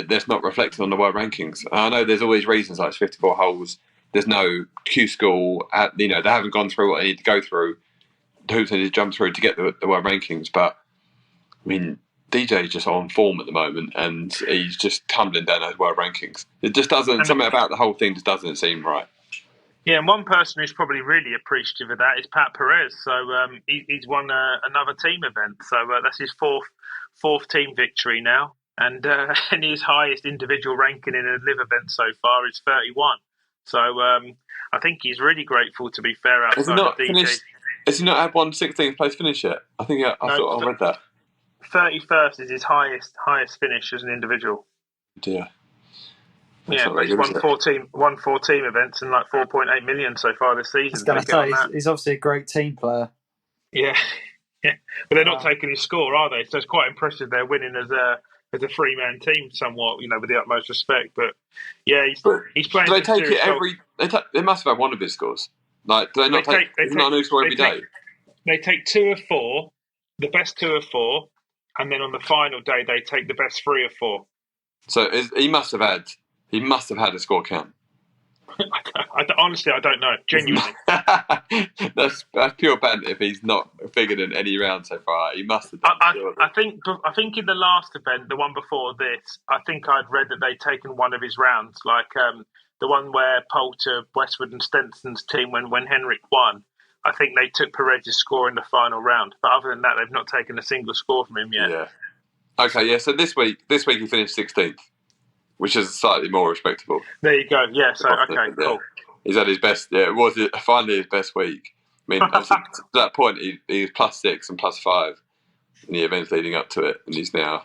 that's not reflected on the world rankings. I know there's always reasons, like it's 54 holes, there's no Q school, they haven't gone through what they need to go through, hoops they need to jump through to get the world rankings. But DJ is just on form at the moment, and he's just tumbling down those world rankings. It just doesn't, something about the whole thing just doesn't seem right. Yeah, and one person who's probably really appreciative of that is Pat Perez. So he's won another team event. So that's his fourth team victory now. And his highest individual ranking in a live event so far is 31. So I think he's really grateful, to be fair, outside of DJ. Has he not had one 16th place finish yet? I think I thought I read that. 31st is his highest finish as an individual. Dear. Yeah, but he's won 4 team events and 4.8 million so far this season. I was going to say, he's obviously a great team player. Yeah, yeah, but they're not taking his score, are they? So it's quite impressive they're winning as a 3-man team, somewhat, with the utmost respect. But yeah, he's playing. Do they take it every? They must have had one of his scores. Do they not take? It's not a new score every day. They take 2 of 4, the best 2 of 4, and then on the final day they take the best 3 of 4. So he must have had a score count. Honestly, I don't know. Genuinely, that's pure banter. If he's not figured in any round so far, he must have done. I think in the last event, the one before this, I think I'd read that they'd taken one of his rounds, the one where Poulter, Westwood, and Stenson's team when Henrik won. I think they took Perez's score in the final round, but other than that, they've not taken a single score from him yet. Yeah. Okay. Yeah. So this week he finished 16th. Which is slightly more respectable. There you go. Yeah, so, okay, cool. He's had his best, it was finally his best week. To that point, he was +6 and +5 in the events leading up to it, and he's now,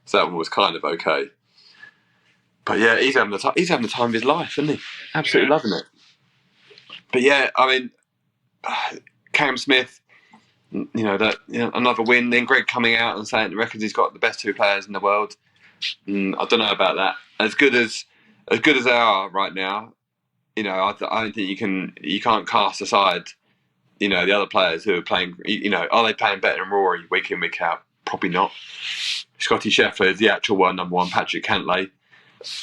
so that one was kind of okay. But yeah, he's having the time of his life, isn't he? Absolutely loving it. But yeah, Cam Smith, another win, then Greg coming out and saying, reckons he's got the best 2 players in the world. I don't know about that. As good as they are right now, I don't think you can't cast aside, the other players who are playing. Are they playing better than Rory week in, week out? Probably not. Scotty Scheffler is the actual number one. Patrick Cantlay,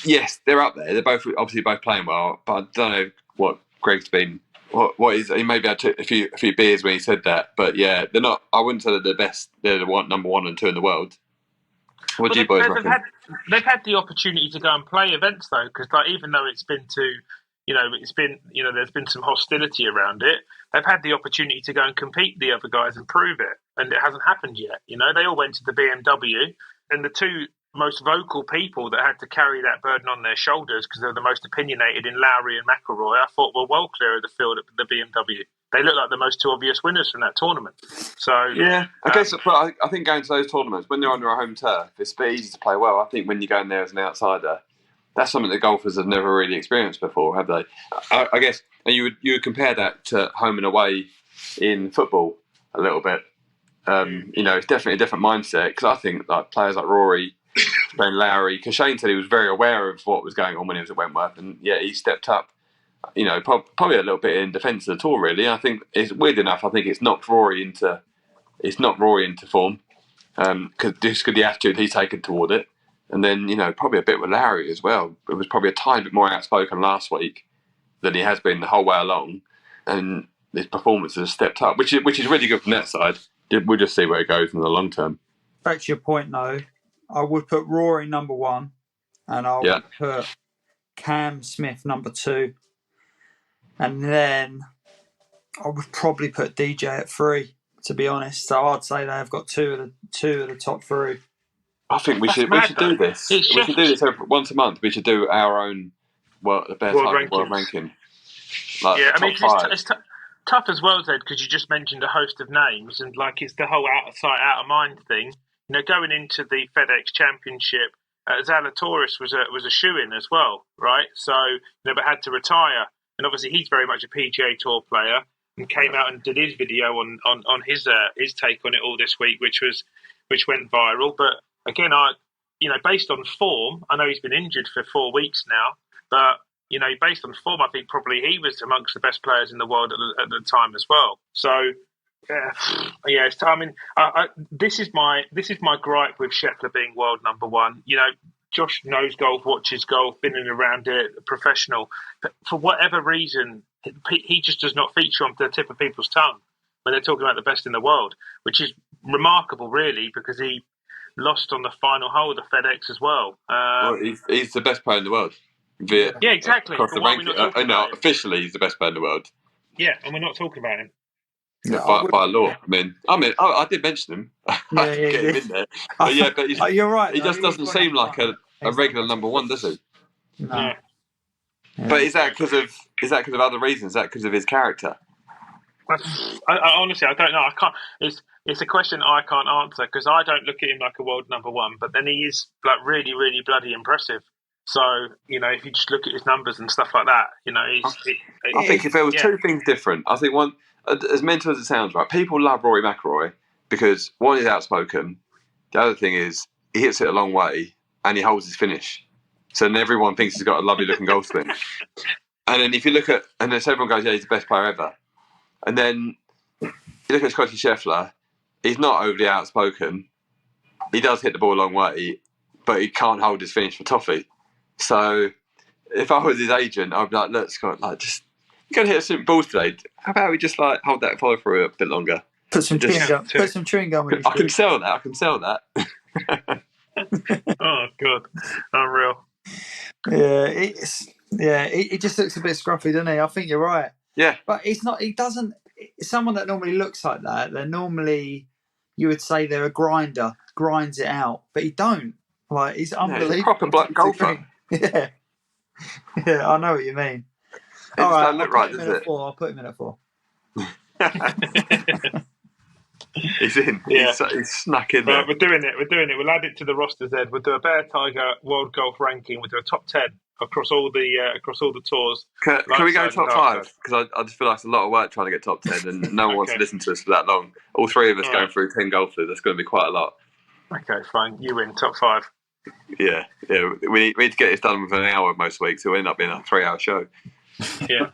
yes, they're up there. They're obviously both playing well, but I don't know what Greg's been. What is he? Maybe I took a few beers when he said that, but yeah, they're not. I wouldn't say that they're best. They're the number 1 and 2 in the world. What do you boys reckon? They've had the opportunity to go and play events though, because even though it's been to it's been, there's been some hostility around it. They've had the opportunity to go and compete the other guys and prove it, and it hasn't happened yet. They all went to the BMW, and the two most vocal people that had to carry that burden on their shoulders because they're the most opinionated in Lowry and McIlroy, I thought were well clear of the field at the BMW. They look like the most two obvious winners from that tournament. So yeah, I guess. But I think going to those tournaments when they're on your home turf, it's a bit easy to play well. I think when you go in there as an outsider, that's something that golfers have never really experienced before, have they? I guess, and you would compare that to home and away in football a little bit. It's definitely a different mindset because I think like players like Rory, Ben Lowry, because Shane said he was very aware of what was going on when he was at Wentworth, and yeah, he stepped up. Probably a little bit in defence of the tour. Really, I think it's weird enough. I think it's knocked Rory into form because the attitude he's taken toward it, and then probably a bit with Lowry as well. It was probably a tiny bit more outspoken last week than he has been the whole way along, and his performance has stepped up, which is really good from that side. We'll just see where it goes in the long term. Back to your point, though, I would put Rory number 1, and I would put Cam Smith number 2, and then I would probably put DJ at 3. To be honest, so I'd say they've got two of the top 3. I think we should do this. We should do this once a month. We should do our own the Bear Tiger World Ranking. It's tough as well, Zed, because you just mentioned a host of names, and like it's the whole out of sight, out of mind thing. Going into the FedEx Championship, Zalatoris was a shoe-in as well, right? So never had to retire, and obviously he's very much a PGA Tour player, and came out and did his video on his take on it all this week, which went viral. But again, based on form, I know he's been injured for 4 weeks now, but based on form, I think probably he was amongst the best players in the world at the time as well. So, it's time. I mean, this is my gripe with Scheffler being world number 1. Josh knows golf, watches golf, been in and around it, a professional. But for whatever reason, he just does not feature on the tip of people's tongue when they're talking about the best in the world, which is remarkable, really, because he lost on the final hole of the FedEx as well. He's the best player in the world. Yeah, exactly. Across the ranking, officially, he's the best player in the world. Yeah, and we're not talking about him. By law. I did mention him. I did get him in there. But you're right. He just doesn't seem like a regular number 1, does he? No. Yeah. But is that because of other reasons? Is that because of his character? I honestly, I don't know. I can't. It's a question I can't answer because I don't look at him like a world number 1. But then he is like really, really bloody impressive. So if you just look at his numbers and stuff like that, I think if there was two things different, I think one, as mental as it sounds, right? People love Rory McIlroy because one, he's outspoken. The other thing is he hits it a long way and he holds his finish. So then everyone thinks he's got a lovely looking golf swing. And then if you look at, and then everyone goes, yeah, he's the best player ever. And then you look at Scotty Scheffler, he's not overly outspoken. He does hit the ball a long way, but he can't hold his finish for toffee. So if I was his agent, I'd be like, look, Scott, just you're going to hit some balls today. How about we just hold that follow through a bit longer? Put some chewing gum. I can sell that. Oh God, unreal. Yeah, he just looks a bit scruffy, doesn't he? I think you're right. Yeah, but he's not. He doesn't. Someone that normally looks like that, they're normally, you would say they're a grinder, grinds it out, but he don't. Like he's unbelievable. He's a proper black golfer. Yeah, I know what you mean. It all right, don't look right, does it? I'll put him in at 4. He's in. Yeah. He's snuck in there. We're doing it. We'll add it to the roster, Zed. We'll do a Bear Tiger World Golf Ranking. We'll do a top 10 across all the tours. Can we go top 5? Because I just feel like it's a lot of work trying to get top 10, and no one wants to listen to us for that long. All 3 of us going through 10 golfers. That's going to be quite a lot. Okay, fine. You win top 5. Yeah. We need to get this done within an hour most weeks. So it'll end up being a 3-hour show. Yeah.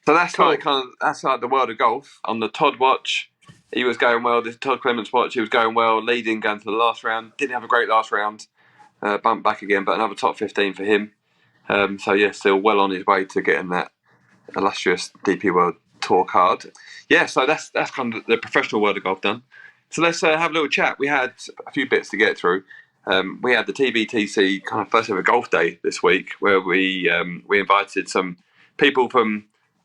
So that's cool. That's like the world of golf. On the Todd watch, he was going well. This Todd Clements watch, he was going well, leading going to the last round. Didn't have a great last round. Bumped back again, but another top 15 for him. Still well on his way to getting that illustrious DP World Tour card. Yeah, so that's kind of the professional world of golf done. So let's have a little chat. We had a few bits to get through. we had the TBTC kind of first ever golf day this week, where we invited some people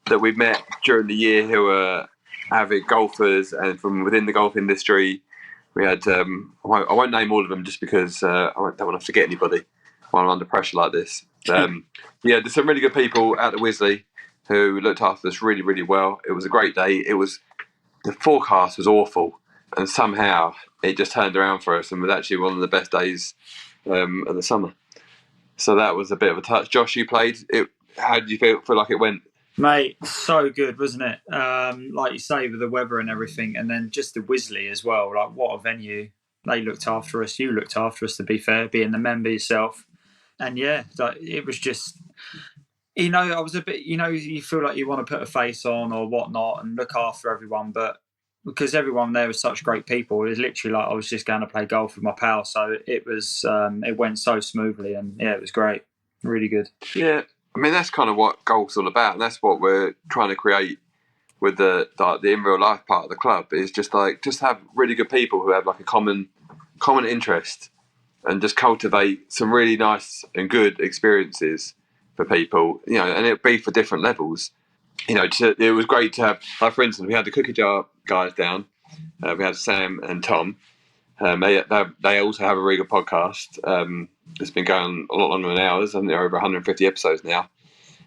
that we've met during the year who are avid golfers and from within the golf industry. We had I won't name all of them just because I don't want to forget anybody while I'm under pressure like this. There's some really good people at the Wisley who looked after us really, really well. It was a great day. The forecast was awful, and somehow it just turned around for us and was actually one of the best days of the summer. So that was a bit of a touch. Josh, you played it. How did you feel like it went? Mate, so good, wasn't it? Like you say, with the weather and everything, and then just the Wisley as well. Like, what a venue. They looked after us. You looked after us, to be fair, being the member yourself. And yeah, like, it was just, I was a bit, you feel like you want to put a face on or whatnot and look after everyone, but because everyone there was such great people, it was literally like I was just going to play golf with my pal. So it was, it went so smoothly, and yeah, it was great, really good. Yeah, I mean that's kind of what golf's all about, and that's what we're trying to create with the in real life part of the club. Is just have really good people who have like a common interest, and just cultivate some really nice and good experiences for people. And it'll be for different levels. It was great to have, like, for instance, we had the Cookie Jar guys down. We had Sam and Tom. They also have a really good podcast. It's been going a lot longer than ours, and they're over 150 episodes now.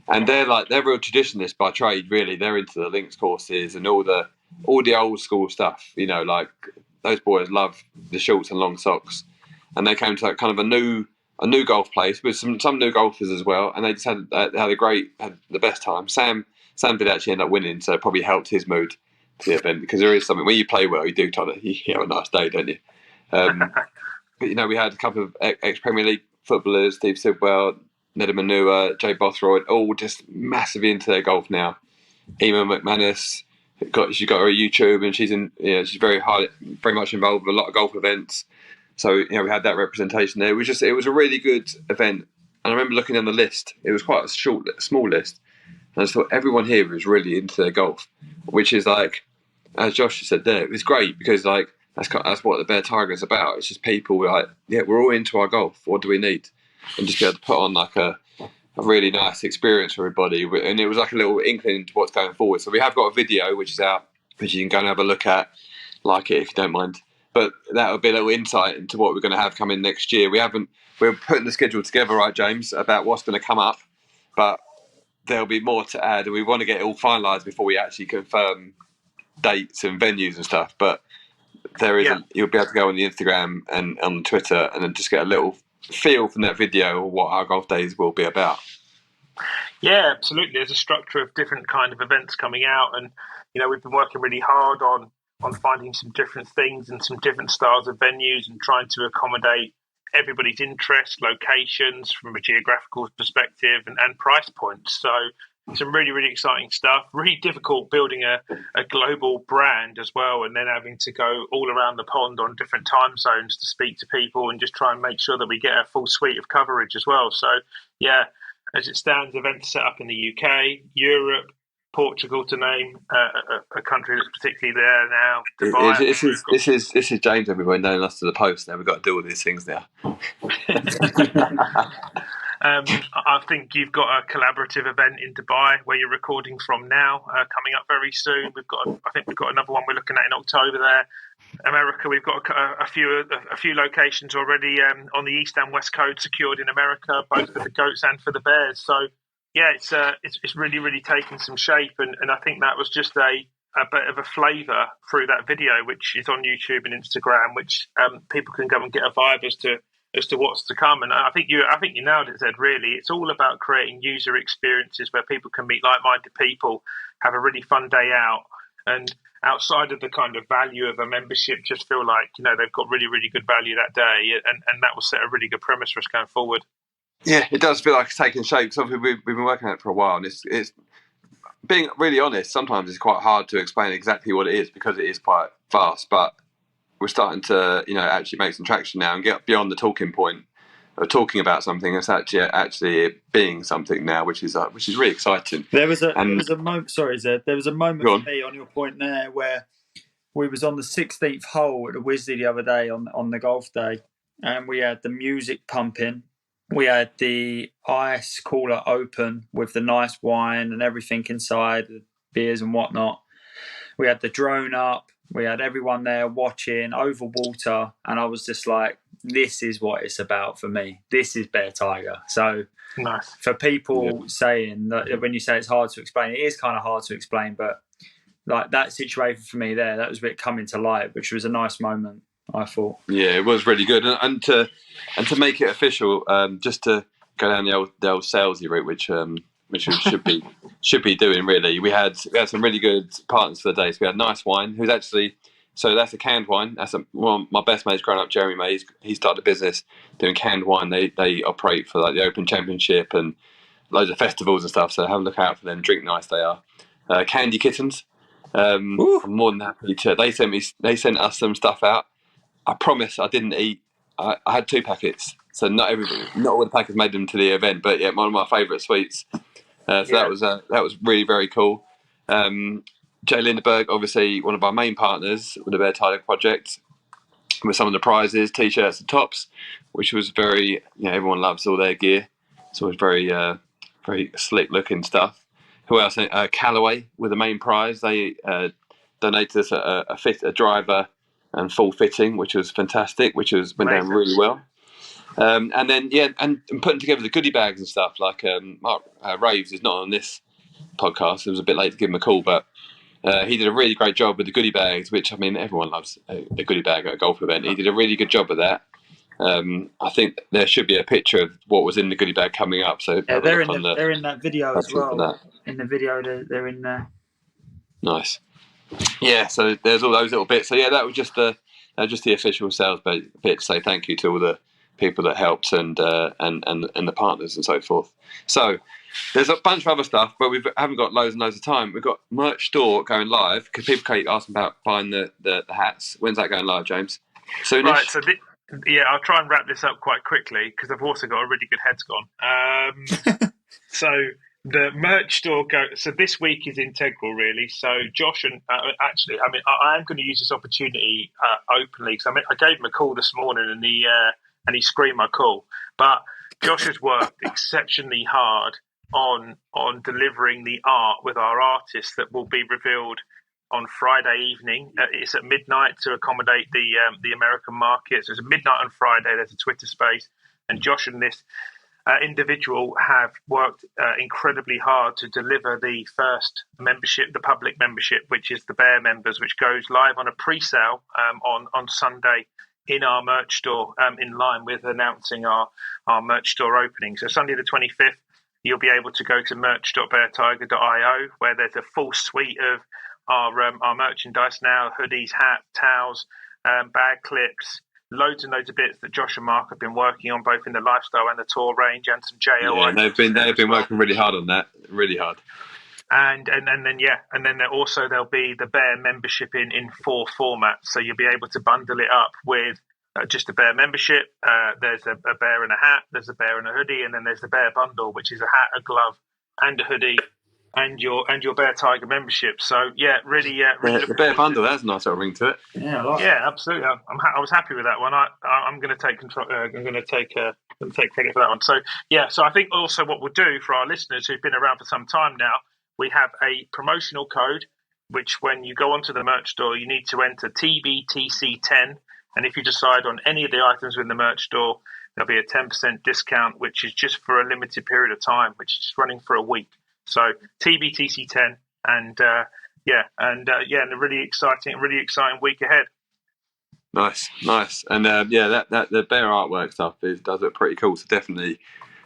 And they're real traditionalists by trade. Really, they're into the links courses and all the old school stuff. Like those boys love the shorts and long socks. And they came to kind of a new golf place with some new golfers as well, and they just had the best time. Sam did actually end up winning, so it probably helped his mood to the event, because there is something when you play well, you have a nice day, don't you? But we had a couple of ex-Premier League footballers, Steve Sidwell, Neda Manua, Jay Bothroyd, all just massively into their golf now. Emma McManus, she's got her YouTube, and she's very much involved with a lot of golf events. So we had that representation there. It was a really good event, and I remember looking on the list. It was quite a small list, and I just thought everyone here was really into their golf, which is like, as Josh said there, it was great because like that's what the Bear Tiger is about. It's just people we're all into our golf. What do we need? And just be able to put on like a really nice experience for everybody. And it was like a little inkling into what's going forward. So we have got a video which is out, which you can go and have a look at, like it if you don't mind. But that would be a little insight into what we're going to have coming next year. We're putting the schedule together, right, James, about what's going to come up. But there'll be more to add, and we want to get it all finalised before we actually confirm dates and venues and stuff. But there is you'll be able to go on the Instagram and on Twitter and then just get a little feel from that video of what our golf days will be about. Yeah, absolutely. There's a structure of different kind of events coming out, and we've been working really hard on finding some different things and some different styles of venues and trying to accommodate everybody's interests, locations from a geographical perspective and price points. So some really, really exciting stuff. Really difficult building a global brand as well, and then having to go all around the pond on different time zones to speak to people and just try and make sure that we get a full suite of coverage as well. So yeah, as it stands, events set up in the UK, Europe, Portugal, to name a country that's particularly there now. Dubai. This is James, everyone, knowing us to the post. Now we've got to deal with these things now. I think you've got a collaborative event in Dubai where you're recording from now, coming up very soon. I think we've got another one we're looking at in October there. America, we've got a few locations already on the east and west coast secured in America, both for the goats and for the bears. So yeah, it's really, really taken some shape, and I think that was just a bit of a flavour through that video, which is on YouTube and Instagram, which people can go and get a vibe as to what's to come. And I think you nailed it, Zed. Really, it's all about creating user experiences where people can meet like-minded people, have a really fun day out, and outside of the kind of value of a membership, just feel like they've got really, really good value that day, and that will set a really good premise for us going forward. Yeah, it does feel like it's taking shape. Something we've been working at for a while, and it's being really honest. Sometimes it's quite hard to explain exactly what it is because it is quite fast. But we're starting to, actually make some traction now and get beyond the talking point of talking about something. It's actually being something now, which is really exciting. There was a moment. Sorry, Zed. There was a moment for me on your point there where we was on the 16th hole at the Wisley the other day on the golf day. and we had the music pumping. We had the ice cooler open with the nice wine and everything inside, the beers and whatnot. We had the drone up. We had everyone there watching over water. And I was just like, this is what it's about for me. This is Bear Tiger. So nice. For people saying that when you say it's hard to explain, it is kind of hard to explain. But like that situation for me there, that was a bit coming to light, which was a nice moment, I thought. Yeah, it was really good. And to make it official, just to go down the old salesy route, which we should be doing really. We had some really good partners for the day. So we had Nice Wine, who's actually that's a canned wine. That's my best mate's growing up, Jeremy May. He started a business doing canned wine. They operate for like the Open Championship and loads of festivals and stuff. So have a look out for them. Drink nice they are. Candy Kittens. I'm more than happy to. They sent us some stuff out. I promise I didn't eat. I had 2 packets, so not all the packets made them to the event. But yeah, one of my favourite sweets. That was really very cool. Jay Lindeberg, obviously one of our main partners with the Bear Tiger project, with some of the prizes, t-shirts and tops, which was very, everyone loves all their gear, so it was very very slick looking stuff. Who else? Callaway with the main prize. They donated us a driver and full fitting, which was fantastic, went down really well. And then and putting together the goodie bags and stuff. Like Mark Raves is not on this podcast. It was a bit late to give him a call, but he did a really great job with the goodie bags, which everyone loves a goodie bag at a golf event. He did a really good job with that. I think there should be a picture of what was in the goodie bag coming up. So they're in that video as well. In the video, they're in there. Nice. Yeah, so there's all those little bits. So yeah, that was just the official sales bit to say thank you to all the people that helped and the partners and so forth. So there's a bunch of other stuff, but we haven't got loads and loads of time. We've got merch store going live because people keep asking about buying the hats. When's that going live, James? Soonish? Right. So I'll try and wrap this up quite quickly because I've also got a really good head's gone. So the merch store so this week is integral, really. So Josh and actually, I am going to use this opportunity openly because I gave him a call this morning and he screened my call. But Josh has worked exceptionally hard on delivering the art with our artists that will be revealed on Friday evening. It's at midnight to accommodate the American market. So it's at midnight on Friday. There's a Twitter space, and Josh and this individual have worked incredibly hard to deliver the first membership, the public membership, which is the Bear members, which goes live on a pre-sale on Sunday in our merch store, in line with announcing our merch store opening. So Sunday the 25th, you'll be able to go to merch.beartiger.io, where there's a full suite of our merchandise now: hoodies, hats, towels, bag clips, loads and loads of bits that Josh and Mark have been working on, both in the lifestyle and the tour range, and some JL. Yeah, they've been working really hard on that, really hard. And then there'll be the Bear membership in 4 formats, so you'll be able to bundle it up with just a Bear membership. There's a bear and a hat, there's a bear and a hoodie, and then there's the Bear bundle, which is a hat, a glove, and a hoodie, and your Bear Tiger membership. So really the Bear bundle, that's a nice little ring to it. Yeah, I like it. Absolutely. I was happy with that one. I'm going to take control. I'm going to take credit for that one. So I think also what we'll do for our listeners who've been around for some time now, we have a promotional code, which when you go onto the merch store, you need to enter TBTC10. And if you decide on any of the items in the merch store, there'll be a 10% discount, which is just for a limited period of time, which is running for a week. So TBTC10, and a really exciting week ahead. Nice, and that the Bear artwork stuff does look pretty cool. So definitely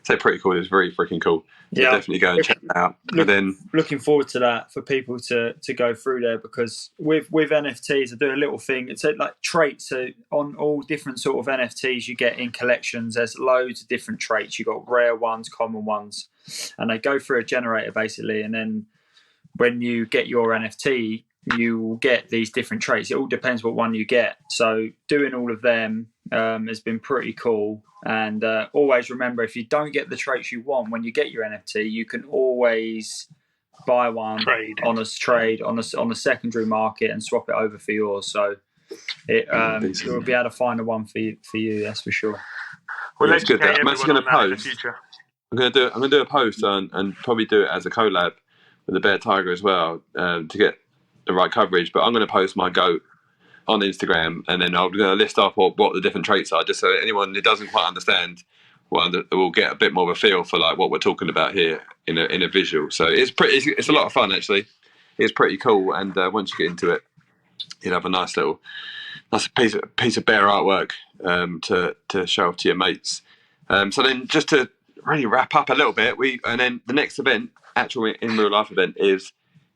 say pretty cool. It's very freaking cool. So definitely go and check that out. Looking forward to that for people to go through there, because with NFTs, I do a little thing. It's like traits. So on all different sort of NFTs you get in collections, there's loads of different traits. You've got rare ones, common ones, and they go through a generator basically. And then when you get your NFT, you will get these different traits. It all depends what one you get. So doing all of them has been pretty cool. And always remember, if you don't get the traits you want when you get your NFT, you can always buy one on a secondary market and swap it over for yours. So you'll be able to find the one for you. That's for sure. We'll it's good. educate I'm actually everyone going on to that in the post. future. I'm going to do a post and probably do it as a collab with the Bear Tiger as well to get the right coverage. But I'm going to post my goat on Instagram, and then I'm going to list off what the different traits are, just so anyone who doesn't quite understand will get a bit more of a feel for like what we're talking about here in a visual. So it's a lot of fun actually. It's pretty cool, and once you get into it, you'll have a nice piece of bear artwork to show off to your mates. So then, just to really wrap up a little bit, and then the next event, actual in real life event, is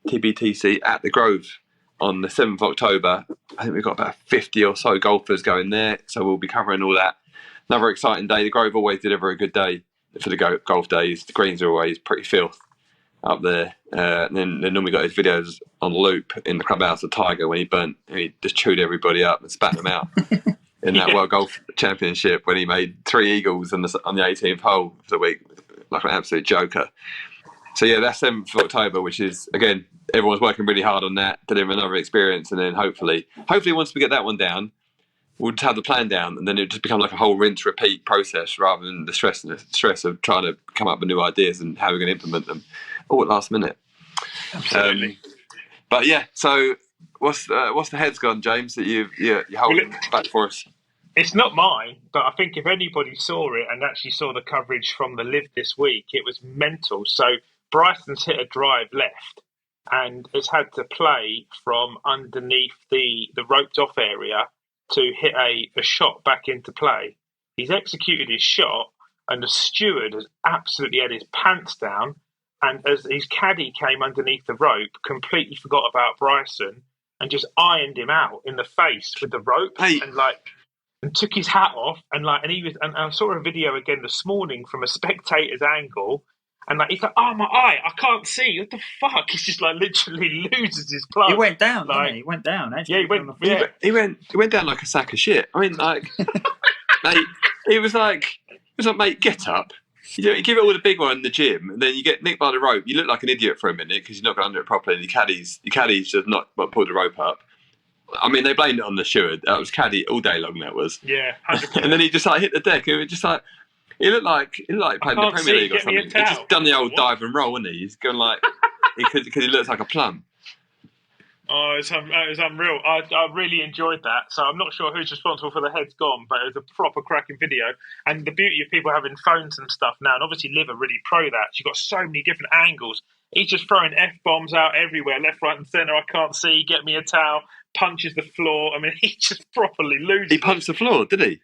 TBTC at the Grove on the 7th of October. I think we've got about 50 or so golfers going there, so we'll be covering all that. Another exciting day. The Grove always deliver a good day for the golf days. The greens are always pretty filth up there. And then they normally got his videos on loop in the clubhouse of Tiger when he just chewed everybody up and spat them out in that World Golf Championship when he made 3 eagles on the 18th hole of the week, like an absolute joker. So yeah, that's 7th of October, which is, again, everyone's working really hard on that, delivering another experience, and then hopefully once we get that one down, we'll just have the plan down, and then it'll just become like a whole rinse repeat process rather than the stress of trying to come up with new ideas and how we're going to implement them all at last minute. Absolutely. But yeah, so what's the heads gone, James, that you're holding back for us? It's not mine, but I think if anybody saw it and actually saw the coverage from the Live this week, it was mental. So Bryson's hit a drive left and has had to play from underneath the roped off area to hit a shot back into play. He's executed his shot, and the steward has absolutely had his pants down. And as his caddy came underneath the rope, completely forgot about Bryson and just ironed him out in the face with the rope and took his hat off. And I saw a video again this morning from a spectator's angle. And he's like, oh, my eye, I can't see. What the fuck? He's just literally loses his plug. He went down, didn't he? He went down. Actually. Yeah, he went down like a sack of shit. I mean, mate, he was like, mate, get up. You give it all the big one in the gym, and then you get nicked by the rope. You look like an idiot for a minute because you're not going under it properly. And your caddy's just not pulled the rope up. I mean, they blamed it on the steward. That was caddy all day long. That was 100%. And then he just hit the deck. It was just like. He looked like playing the Premier League or something. He just done the old dive and roll, wasn't he? He's going because he looks like a plum. Oh, it was unreal. I really enjoyed that. So I'm not sure who's responsible for the heads gone, but it was a proper cracking video. And the beauty of people having phones and stuff now, and obviously Liv are really pro that. She's got so many different angles. He's just throwing F-bombs out everywhere, left, right and centre. I can't see, get me a towel, punches the floor. I mean, he just properly loses. He punched the floor, did he?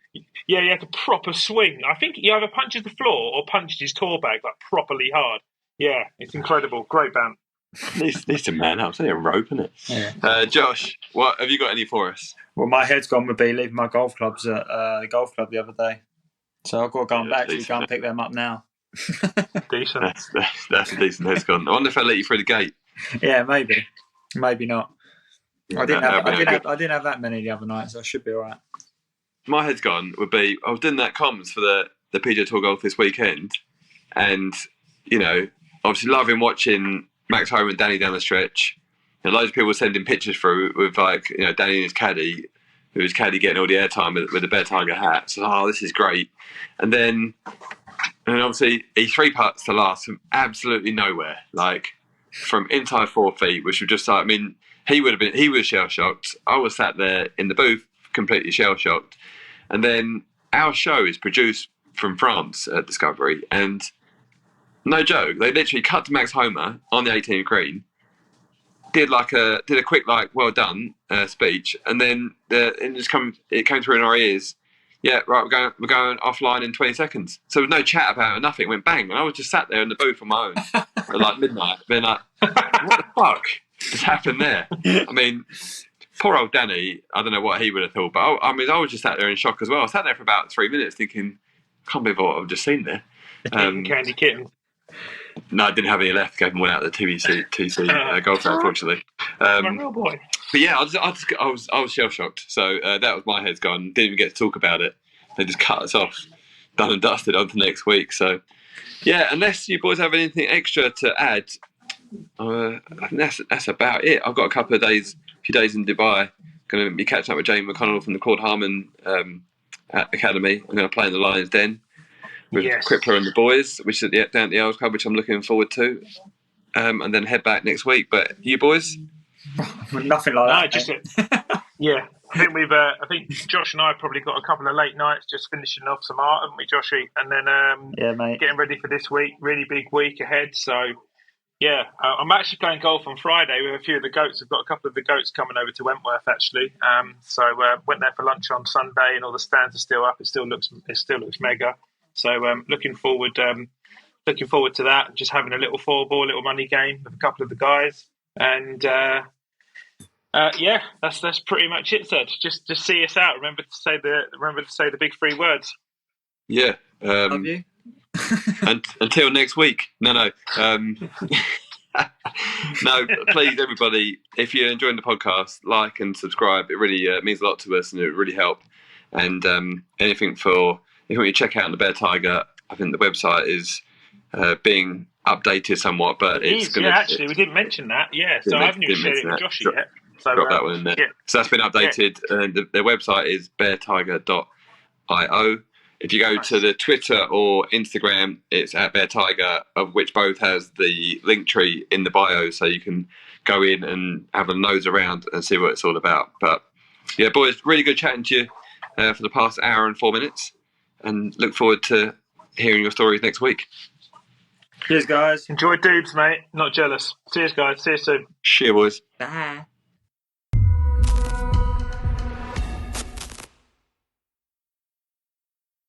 Yeah, he had a proper swing. I think he either punches the floor or punched his tour bag properly hard. Yeah, it's incredible. Great band. Needs to man up. It's only a rope, isn't it? Yeah. Josh, what have you got any for us? Well, my head's gone would be leaving my golf clubs at the golf club the other day. So I've got to go back to go and pick them up now. Decent. That's a decent head's gone. I wonder if I let you through the gate. Yeah, maybe not. I didn't have that many the other night, so I should be all right. My head's gone would be I was doing that comms for the PGA Tour golf this weekend, and obviously loving watching Max Homa and Danny down the stretch. Loads of people sending pictures through with Danny and his caddy, who was caddy getting all the airtime with the Bear Tiger hat. So this is great. And then obviously he 3 putts to last from absolutely nowhere, from inside 4 feet, which was just I mean, he was shell shocked. I was sat there in the booth completely shell shocked. And then our show is produced from France at Discovery, and no joke, they literally cut to Max Homa on the 18th green, did a quick well done speech, and then it came through in our ears. Yeah, right, we're going offline in 20 seconds. So there was no chat about it, nothing. It went bang, and I was just sat there in the booth on my own at midnight, being like, what the fuck just happened there? I mean, poor old Danny, I don't know what he would have thought, but I was just sat there in shock as well. I sat there for about 3 minutes thinking, I can't believe what I've just seen there. Candy kitten. No, I didn't have any left. Gave them one out of the TBTC golf, unfortunately. My real boy. But yeah, I was shell shocked. So that was my head's gone. Didn't even get to talk about it. They just cut us off, done and dusted, on to next week. So yeah, unless you boys have anything extra to add, I think that's about it. I've got a few days in Dubai going to be catching up with Jane McConnell from the Claude Harmon Academy. I'm going to play in the Lions Den with Crippler and the boys, which is down at the Earls Club, which I'm looking forward to. And then head back next week. But you boys? Nothing like that. Yeah. I think Josh and I have probably got a couple of late nights just finishing off some art, haven't we, Joshy? And then mate. Getting ready for this week. Really big week ahead. So, yeah, I'm actually playing golf on Friday with a few of the goats. I've got a couple of the goats coming over to Wentworth, actually. So went there for lunch on Sunday, and all the stands are still up. It still looks mega. So looking forward to that. Just having a little 4-ball, little money game with a couple of the guys, and that's pretty much it. Said just see us out. Remember to say the big 3 words. Yeah. Love you. Until next week. No. No, please, everybody, if you're enjoying the podcast, like and subscribe. It really means a lot to us, and it really help. And anything you check out on the Bear Tiger, I think the website is being updated somewhat, but it's going to... actually, we didn't mention that. Yeah, so I haven't even shared it with Josh yet. So got that one in there. Yeah. So that's been updated. Their website is beartiger.io. If you go to the Twitter or Instagram, it's at Bear Tiger, of which both has the link tree in the bio, so you can go in and have a nose around and see what it's all about. But yeah, boys, really good chatting to you for the past hour and 4 minutes, and look forward to hearing your stories next week. Cheers, guys. Enjoy Doobs, mate. Not jealous. Cheers, guys. See you soon. Cheers, boys. Bye.